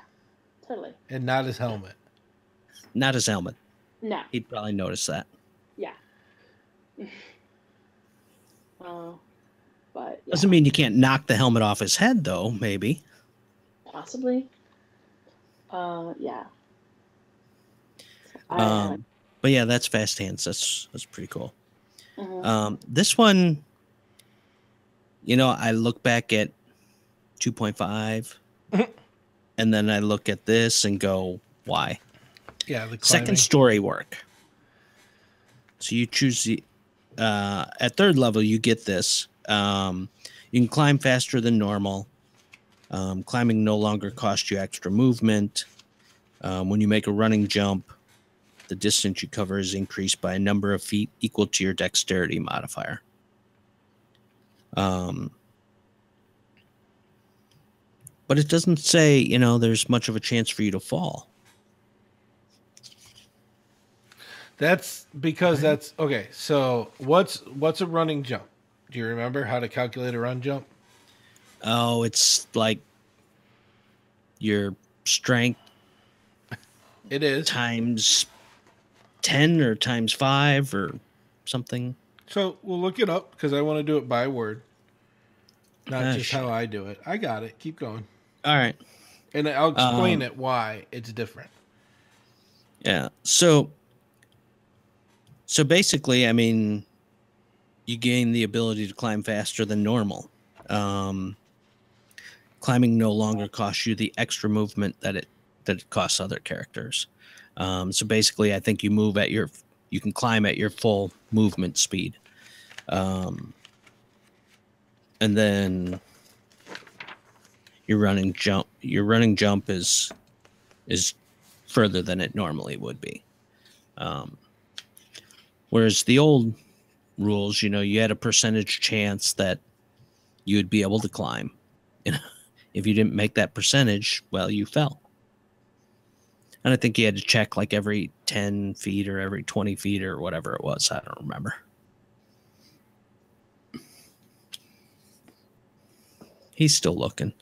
Totally. And not his helmet. Not his helmet. No. He'd probably notice that. Yeah. But yeah. Doesn't mean you can't knock the helmet off his head, though. Maybe. Possibly. Yeah. But yeah, that's fast hands. That's pretty cool. Mm-hmm. This one, I look back at 2.5, and then I look at this and go, why? Yeah, the second story work. So you choose the at third level, you get this. You can climb faster than normal. Climbing no longer costs you extra movement. When you make a running jump, the distance you cover is increased by a number of feet equal to your dexterity modifier. But it doesn't say, there's much of a chance for you to fall. That's because that's okay. So what's a running jump? Do you remember how to calculate a run jump? Oh, it's like your strength. It is times 10 or times 5 or something. So we'll look it up because I want to do it by word, not just how I do it. I got it. Keep going. All right, and I'll explain it why it's different. Yeah. So basically, I mean, you gain the ability to climb faster than normal. Climbing no longer costs you the extra movement that it costs other characters. So basically, I think you can climb at your full movement speed. And then your running jump is further than it normally would be. Whereas the old rules, you had a percentage chance that you would be able to climb. If you didn't make that percentage, well, you fell. And I think you had to check like every 10 feet or every 20 feet or whatever it was. I don't remember. He's still looking.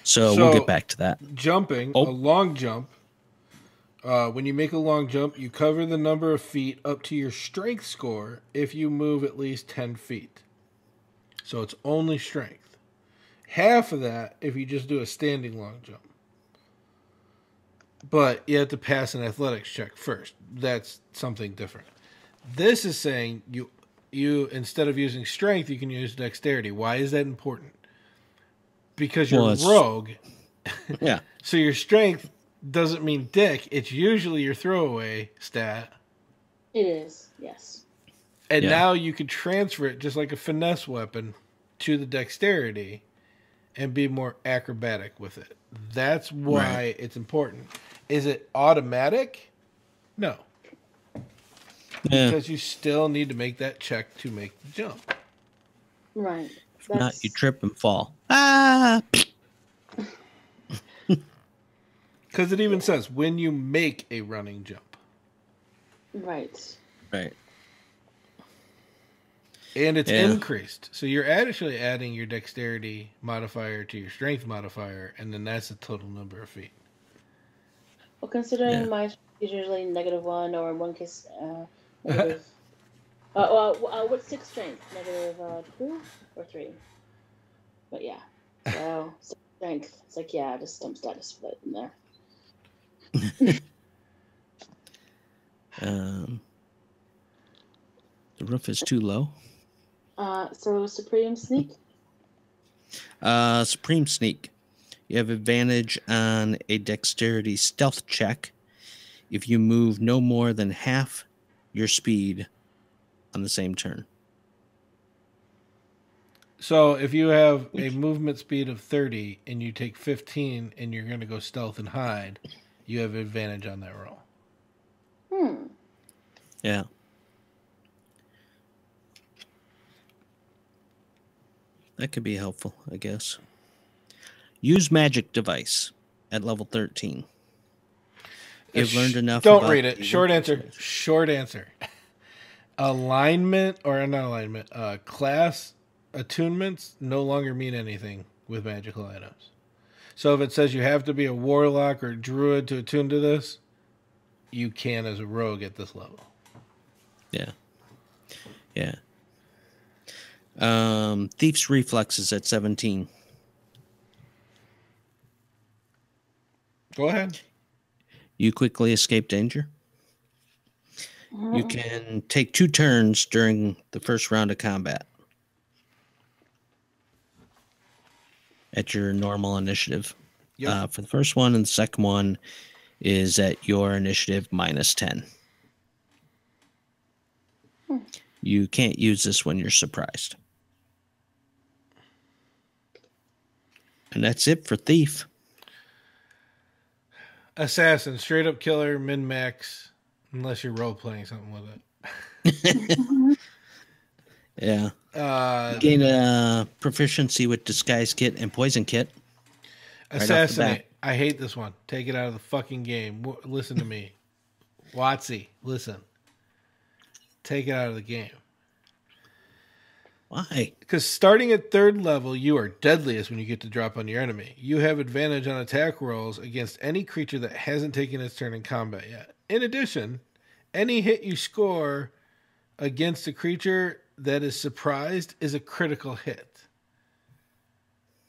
So we'll get back to that. Jumping, a long jump. When you make a long jump, you cover the number of feet up to your strength score if you move at least 10 feet. So it's only strength. Half of that if you just do a standing long jump. But you have to pass an athletics check first. That's something different. This is saying you instead of using strength, you can use dexterity. Why is that important? Because you're a rogue. Yeah. So your strength doesn't mean dick. It's usually your throwaway stat. It is, yes. And now you can transfer it just like a finesse weapon to the dexterity and be more acrobatic with it. That's why it's important. Is it automatic? No. Yeah. Because you still need to make that check to make the jump. Right. If not, you trip and fall. Ah! Because it even says when you make a running jump. Right. Right. And it's increased. So you're actually adding your dexterity modifier to your strength modifier, and then that's the total number of feet. Well, considering my is usually -1, or in one case, negative. What's 6 strength? -2 or 3? But yeah. So, 6 strength. It's like, just some status split in there. The roof is too low. So Supreme Sneak? Supreme Sneak. You have advantage on a dexterity stealth check if you move no more than half your speed on the same turn. So if you have a movement speed of 30 and you take 15 and you're going to go stealth and hide, you have advantage on that roll. Yeah. That could be helpful, I guess. Use magic device at level 13. You've learned enough. Don't read it. Short answer. Short answer. Alignment or not alignment. Class attunements no longer mean anything with magical items. So if it says you have to be a warlock or druid to attune to this, you can as a rogue at this level. Yeah. Yeah. Thief's reflexes at 17. Go ahead. You quickly escape danger. You can take 2 turns during the first round of combat at your normal initiative. Yep. For the first one, and the second one is at your initiative -10. You can't use this when you're surprised. And that's it for Thief. Assassin, straight up killer, min max, unless you're role playing something with it. Yeah. Gain a proficiency with disguise kit and poison kit. Assassinate. I hate this one. Take it out of the fucking game. Listen to me. Watsy, listen. Take it out of the game. Why? Because starting at 3rd level, you are deadliest when you get to drop on your enemy. You have advantage on attack rolls against any creature that hasn't taken its turn in combat yet. In addition, any hit you score against a creature that is surprised is a critical hit.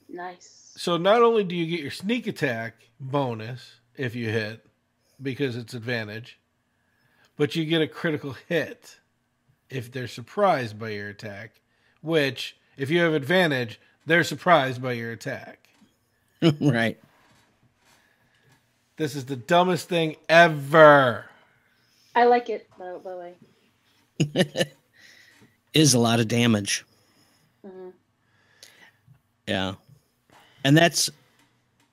Nice. So not only do you get your sneak attack bonus if you hit, because it's advantage, but you get a critical hit if they're surprised by your attack, which, if you have advantage, they're surprised by your attack. Right. This is the dumbest thing ever. I like it, by the way. Is a lot of damage. Yeah. And that's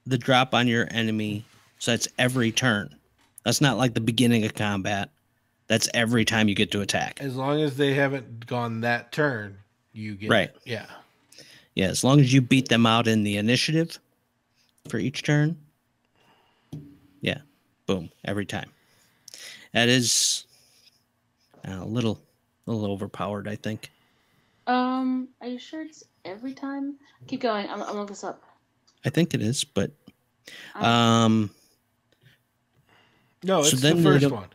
the drop on your enemy. So that's every turn. That's not like the beginning of combat. That's every time you get to attack. As long as they haven't gone that turn, you get right. It. Yeah. Yeah, as long as you beat them out in the initiative for each turn. Yeah. Boom, every time. That is a little overpowered, I think. Are you sure it's every time? Keep going. I'm gonna look this up. I think it is, but No, So it's then the they first don't- one.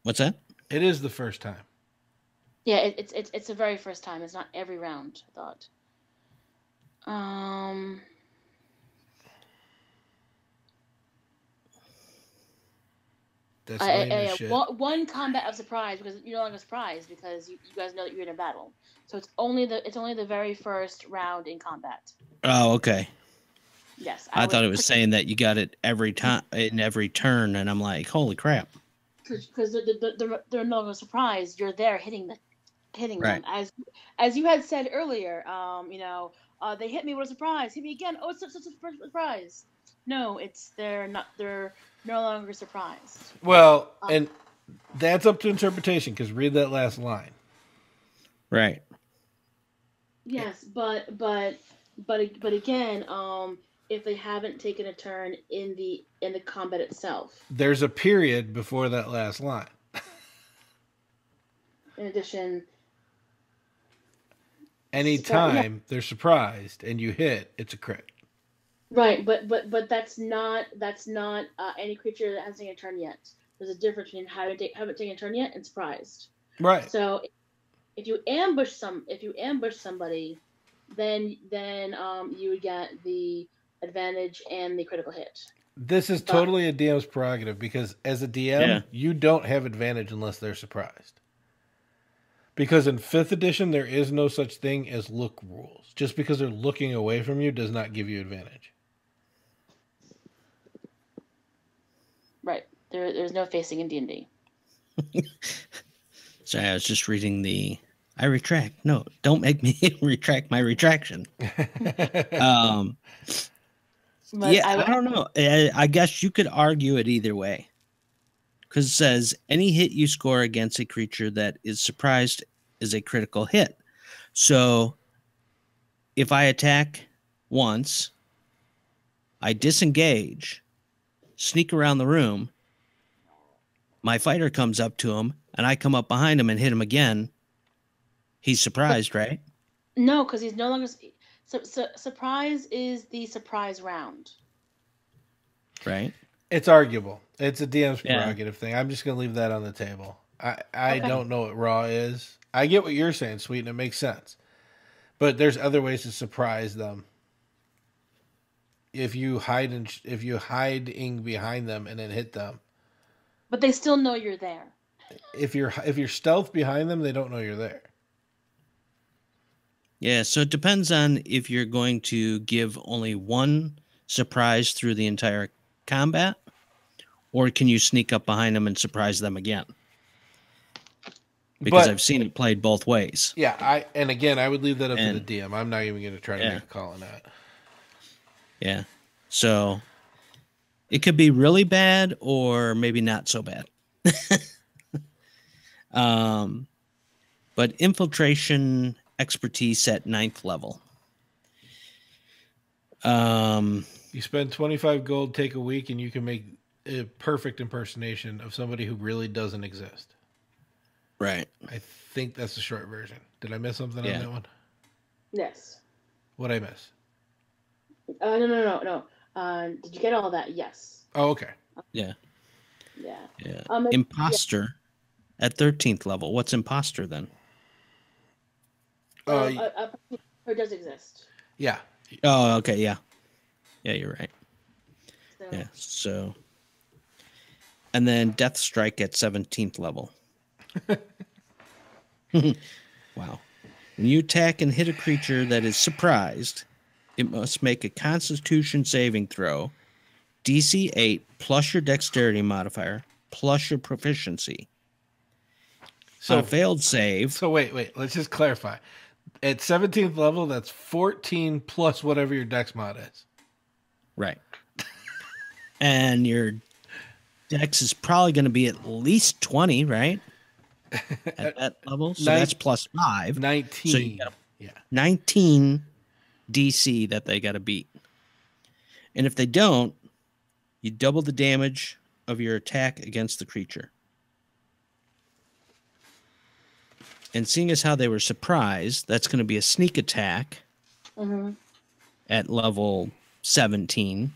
what's that? It is the first time. Yeah, it's the very first time. It's not every round. I thought. That's lame as shit. One combat of surprise because you're no longer surprised because you guys know that you're in a battle. So it's only the very first round in combat. Oh, okay. Yes, I thought it was saying that you got it every time in every turn, and I'm like, holy crap! because they're no longer surprised. You're there hitting Right. them as you had said earlier. They hit me. What a surprise! Hit me again. Oh, it's such a surprise. No, they're no longer surprised. Well, and that's up to interpretation because read that last line. Right. Yes, but again, if they haven't taken a turn in the combat itself. There's a period before that last line. In addition, Anytime they're surprised and you hit, it's a crit. right, but that's not any creature that hasn't taken a turn yet. There's a difference between haven't taken a turn yet and surprised. Right. So if you ambush somebody, then you would get the advantage and the critical hit. This is totally a DM's prerogative because as a DM, you don't have advantage unless they're surprised. Because in 5th edition, there is no such thing as look rules. Just because they're looking away from you does not give you advantage. Right. There's no facing in D&D. Sorry, I was just reading the. I retract. No, don't make me retract my retraction. I don't know. I guess you could argue it either way. Because it says any hit you score against a creature that is surprised is a critical hit. So if I attack once, I disengage, sneak around the room, my fighter comes up to him, and I come up behind him and hit him again, he's surprised, right? No, because he's no longer. Surprise is the surprise round. Right. It's arguable. It's a DM's prerogative thing. I'm just going to leave that on the table. I don't know what raw is. I get what you're saying, Sweet, and it makes sense. But there's other ways to surprise them. If you hiding behind them and then hit them. But they still know you're there. If you're stealth behind them, they don't know you're there. Yeah, so it depends on if you're going to give only one surprise through the entire combat, or can you sneak up behind them and surprise them again? Because I've seen it played both ways. Yeah, I would leave that up to the DM. I'm not even going to try to make a call on that. Yeah, so it could be really bad or maybe not so bad. But infiltration expertise at 9th level. You spend 25 gold, take a week, and you can make a perfect impersonation of somebody who really doesn't exist. Right. I think that's the short version. Did I miss something on that one? Yes. What'd I miss? No. Did you get all that? Yes. Oh, okay. Yeah. Yeah. Imposter at 13th level. What's imposter then? Or does exist. Yeah. Oh, okay. Yeah. Yeah, you're right. So. Yeah. So, and then Death Strike at 17th level. Wow. When you attack and hit a creature that is surprised, it must make a Constitution saving throw, DC 8 plus your Dexterity modifier plus your proficiency. So On a failed save. So wait. Let's just clarify. At 17th level, that's 14 plus whatever your Dex mod is. Right. And your Dex is probably going to be at least 20, right? At that level. So that's plus 5. 19. So you got 19 DC that they got to beat. And if they don't, you double the damage of your attack against the creature. And seeing as how they were surprised, that's going to be a sneak attack at level 17.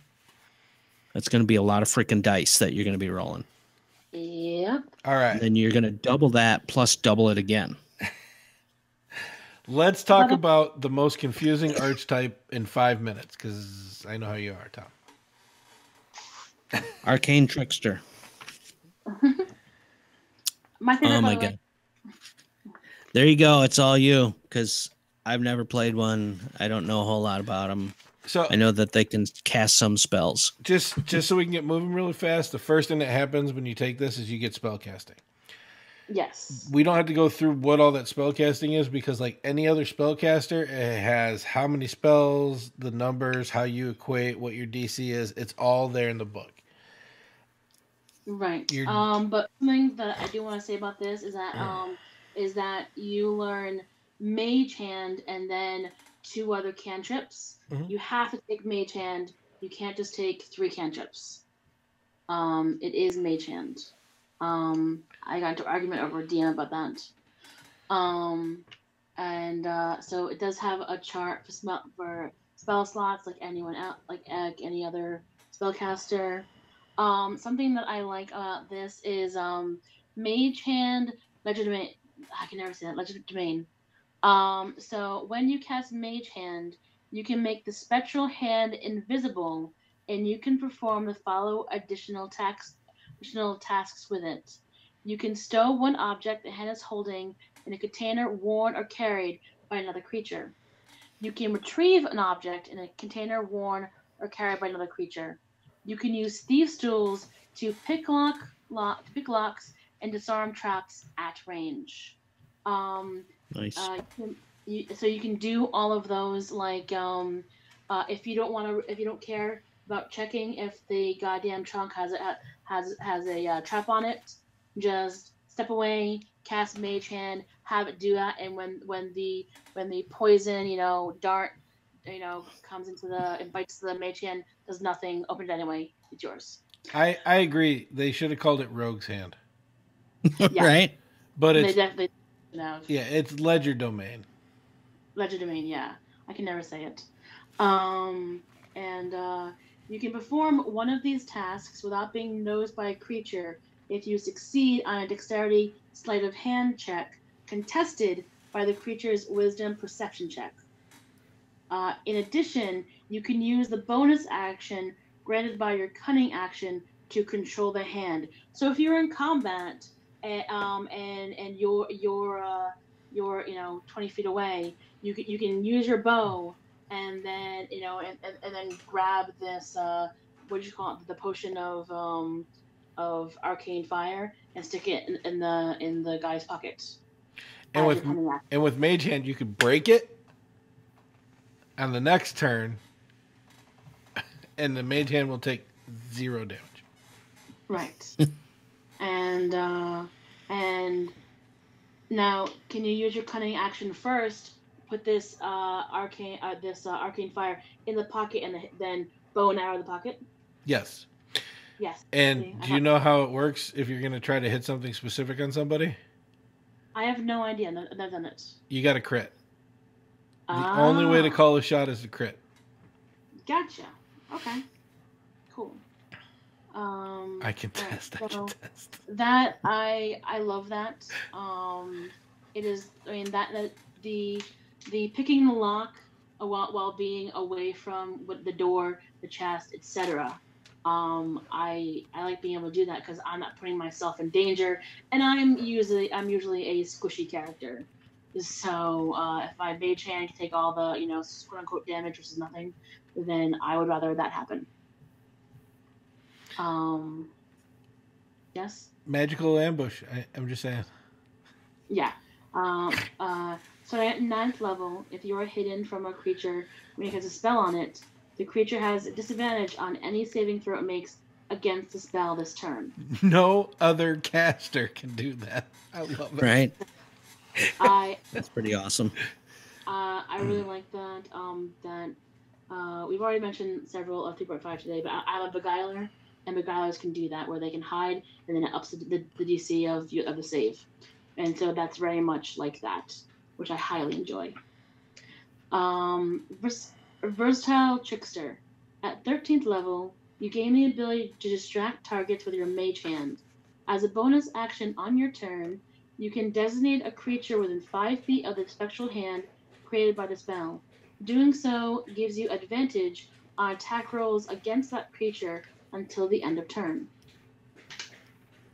That's going to be a lot of freaking dice that you're going to be rolling. Yep. All right. And then you're going to double that plus double it again. Let's talk about the most confusing archetype in 5 minutes, because I know how you are, Tom. Arcane Trickster. My favorite. Oh my god. There you go. It's all you, because I've never played one. I don't know a whole lot about them. So I know that they can cast some spells. just so we can get moving really fast, the first thing that happens when you take this is you get spell casting. Yes. We don't have to go through what all that spell casting is, because like any other spellcaster, it has how many spells, the numbers, how you equate, what your DC is. It's all there in the book. Right. You're- But something that I do want to say about this is that you learn Mage Hand and then 2 other cantrips. Mhm. You have to take Mage Hand. You can't just take 3 cantrips. It is Mage Hand. I got into an argument over DM about that. So it does have a chart for spell slots like anyone else, like any other spellcaster. Something that I like about this is Mage Hand, Legerdemain. I can never say that. Legerdemain. So when you cast Mage Hand, you can make the spectral hand invisible, and you can perform the follow additional tasks with it. You can stow one object the hand is holding in a container worn or carried by another creature. You can retrieve an object in a container worn or carried by another creature. You can use thieves' tools to pick locks and disarm traps at range. Nice. So you can do all of those. Like if you don't care about checking if the goddamn trunk has a trap on it, just step away, cast Mage Hand, have it do that, and when the poison dart comes into and bites the Mage Hand, does nothing, open it anyway, it's yours. I agree. They should have called it Rogue's Hand. Yeah. Right? But They it's definitely have. yeah, it's Legerdemain. Legerdemain, yeah. I can never say it. You can perform one of these tasks without being noticed by a creature if you succeed on a dexterity sleight of hand check contested by the creature's wisdom perception check. In addition, you can use the bonus action granted by your cunning action to control the hand. So if you're in combat and you're 20 feet away, you can use your bow and then and then grab this what do you call it, the potion of arcane fire, and stick it in the guy's pocket. And as your cunning action. with Mage Hand, you could break it on the next turn, and the Mage Hand will take 0 damage. Right. and now, can you use your cunning action first? Put this arcane fire in the pocket, and then bow and arrow in the pocket. Yes. Yes. And See, do you know how it works if you're going to try to hit something specific on somebody? I have no idea. I've never done it. You got to crit. The only way to call a shot is to crit. Gotcha. Okay. Cool. I can test. I can so test. that I love that. It is. I mean that the picking the lock while being away from the door, the chest, etc. I like being able to do that because I'm not putting myself in danger, and I'm usually a squishy character. So if my Mage Hand can take all the quote unquote damage, which is nothing, then I would rather that happen. Yes. Magical ambush. I'm just saying. Yeah. So at 9th level, if you are hidden from a creature when it has a spell on it, the creature has a disadvantage on any saving throw it makes against the spell this turn. No other caster can do that. I love it. Right? That's pretty awesome. I really like that. We've already mentioned several of 3.5 today, but I'm a Beguiler, and Beguilers can do that, where they can hide, and then it ups the DC of the save. And so that's very much like that, which I highly enjoy. Versatile Trickster. At 13th level, you gain the ability to distract targets with your mage hand. As a bonus action on your turn, you can designate a creature within 5 feet of the spectral hand created by the spell. Doing so gives you advantage on attack rolls against that creature until the end of turn.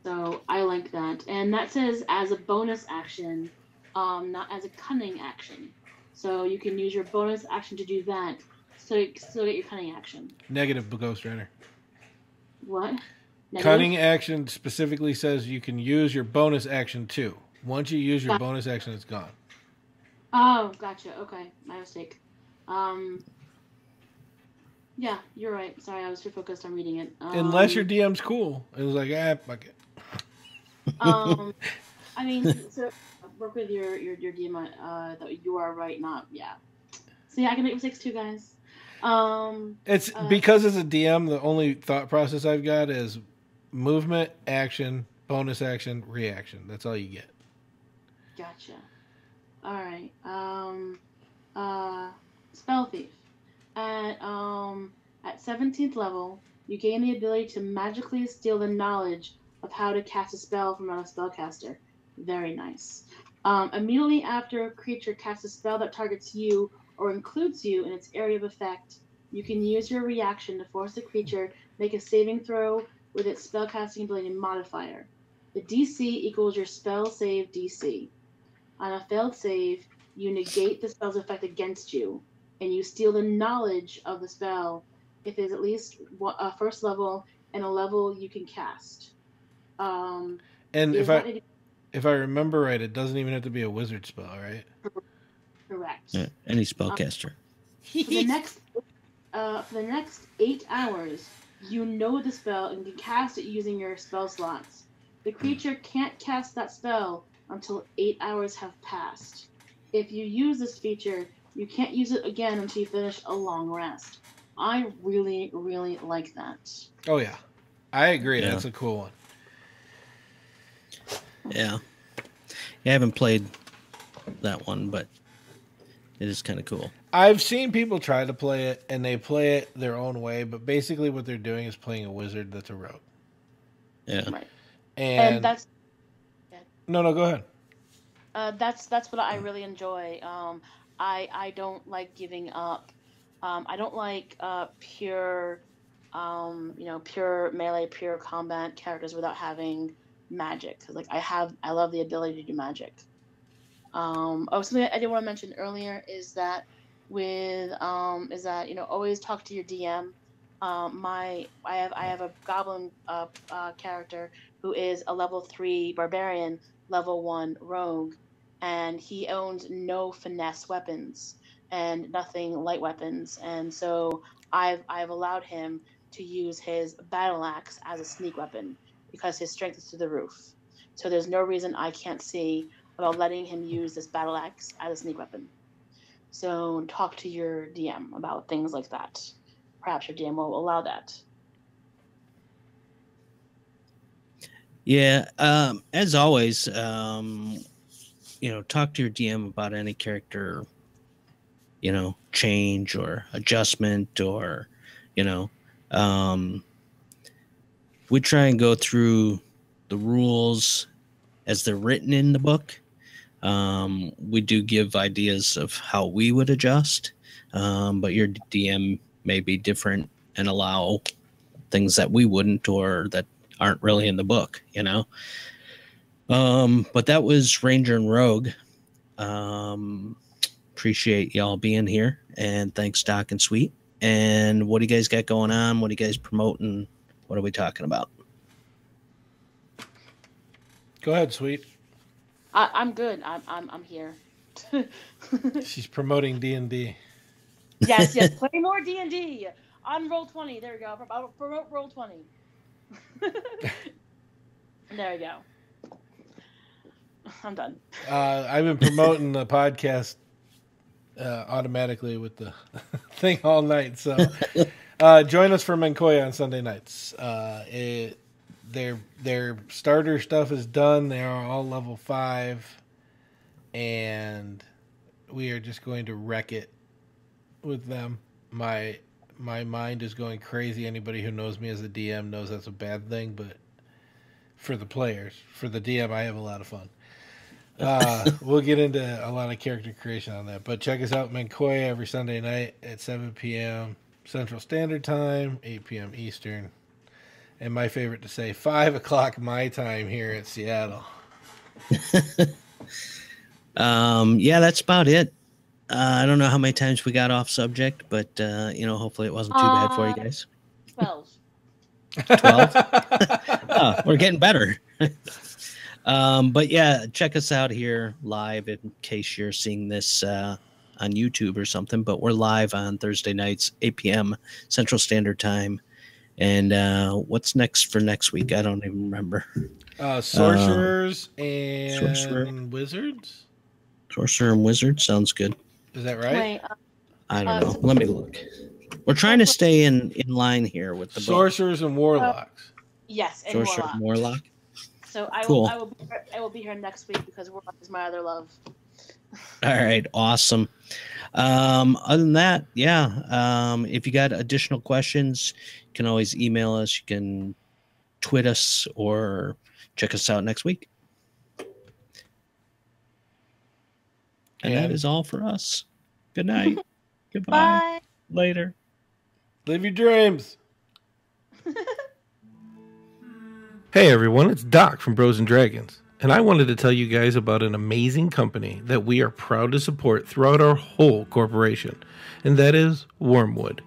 So I like that. And that says as a bonus action, not as a cunning action. So you can use your bonus action to do that, so you still get your cunning action. Negative, Ghost Rider. What? Negative? Cunning action specifically says you can use your bonus action too. Once you use your bonus action, it's gone. Oh, gotcha. Okay, my mistake. Yeah, you're right. Sorry, I was too focused on reading it. Unless your DM's cool. It was like, fuck it. I mean, so work with your DM. That you are right, not See, I can make mistakes too, guys. It's because as a DM, the only thought process I've got is movement, action, bonus action, reaction. That's all you get. Gotcha. All right. Spell Thief. At 17th level, you gain the ability to magically steal the knowledge of how to cast a spell from another spellcaster. Very nice. Immediately after a creature casts a spell that targets you or includes you in its area of effect, you can use your reaction to force the creature to make a saving throw with its spellcasting ability modifier. The DC equals your spell save DC. On a failed save, you negate the spell's effect against you, and you steal the knowledge of the spell if it is at least a first level and a level you can cast. And if I remember right, it doesn't even have to be a wizard spell, right? Correct. Yeah, any spellcaster. For the next 8 hours, you know the spell and can cast it using your spell slots. The creature can't cast that spell until 8 hours have passed. If you use this feature, you can't use it again until you finish a long rest. I really, really like that. Oh, yeah. I agree. Yeah. That's a cool one. Yeah. I haven't played that one, but it is kind of cool. I've seen people try to play it, and they play it their own way, but basically what they're doing is playing a wizard that's a rogue. Yeah. Right. And that's... No, go ahead. That's what I really enjoy. I don't like giving up. I don't like pure melee, pure combat characters without having magic. Like I love the ability to do magic. Something I did want to mention earlier is that always talk to your DM. I have a goblin character who is a level 3 barbarian, level 1 rogue, and he owns no finesse weapons and nothing light weapons, and so I've allowed him to use his battle axe as a sneak weapon because his strength is through the roof. So there's no reason I can't see about letting him use this battle axe as a sneak weapon. So talk to your DM about things like that. Perhaps your DM will allow that. Yeah. As always, talk to your DM about any character, change or adjustment or, we try and go through the rules as they're written in the book. We do give ideas of how we would adjust, but your DM may be different and allow things that we wouldn't or that aren't really in the book, But that was Ranger and Rogue. Appreciate y'all being here, and thanks, Doc and Sweet. And what do you guys got going on? What are you guys promoting? What are we talking about? Go ahead, Sweet. I'm good. I'm here. She's promoting D&D. Yes. Play more D&D on Roll20. There we go. Promote Roll20. There we go. I'm done. I've been promoting the podcast automatically with the thing all night. So Join us for Menkoya on Sunday nights. Their starter stuff is done. They are all level 5, and we are just going to wreck it with them. My mind is going crazy. Anybody who knows me as a DM knows that's a bad thing, but for the players, for the DM, I have a lot of fun. We'll get into a lot of character creation on that, but check us out, Menkoya, every Sunday night at 7 p.m. Central Standard Time, 8 p.m. Eastern, and my favorite to say, 5 o'clock my time here at Seattle. Yeah, that's about it. I don't know how many times we got off subject, but hopefully it wasn't too bad for you guys. 12. 12. Oh, we're getting better. But yeah, check us out here live in case you're seeing this on YouTube or something. But we're live on Thursday nights, 8 p.m. Central Standard Time. And what's next for next week? I don't even remember. Sorcerers and Wizards? Sorcerer and Wizard sounds good. Is that right? Wait, I don't know. Let me look. We're trying to stay in line here with the Sorcerers and Warlocks. yes, and Sorcerer and Warlock. So I Cool. will be here next week because Warlock is my other love. All right, awesome. Other than that, yeah. If you got additional questions, you can always email us. You can tweet us or check us out next week. And that is all for us. Good night. Goodbye. Bye. Later. Live your dreams. Hey everyone, it's Doc from Bros and Dragons, and I wanted to tell you guys about an amazing company that we are proud to support throughout our whole corporation, and that is Wormwood.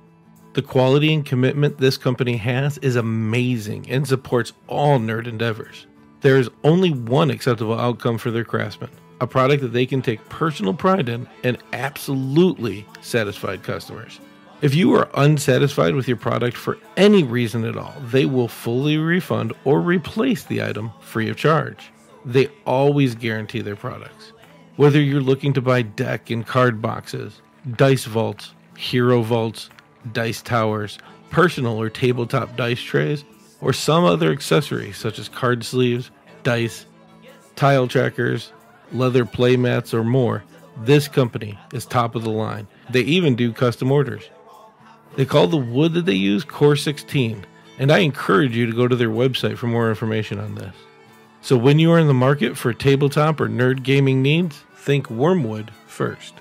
The quality and commitment this company has is amazing and supports all nerd endeavors. There is only one acceptable outcome for their craftsmen, a product that they can take personal pride in and absolutely satisfied customers. If you are unsatisfied with your product for any reason at all, they will fully refund or replace the item free of charge. They always guarantee their products. Whether you're looking to buy deck and card boxes, dice vaults, hero vaults, dice towers, personal or tabletop dice trays, or some other accessory such as card sleeves, dice, tile trackers, leather playmats, or more, this company is top of the line. They even do custom orders. They call the wood that they use Core 16, and I encourage you to go to their website for more information on this. So when you are in the market for tabletop or nerd gaming needs, think Wormwood first.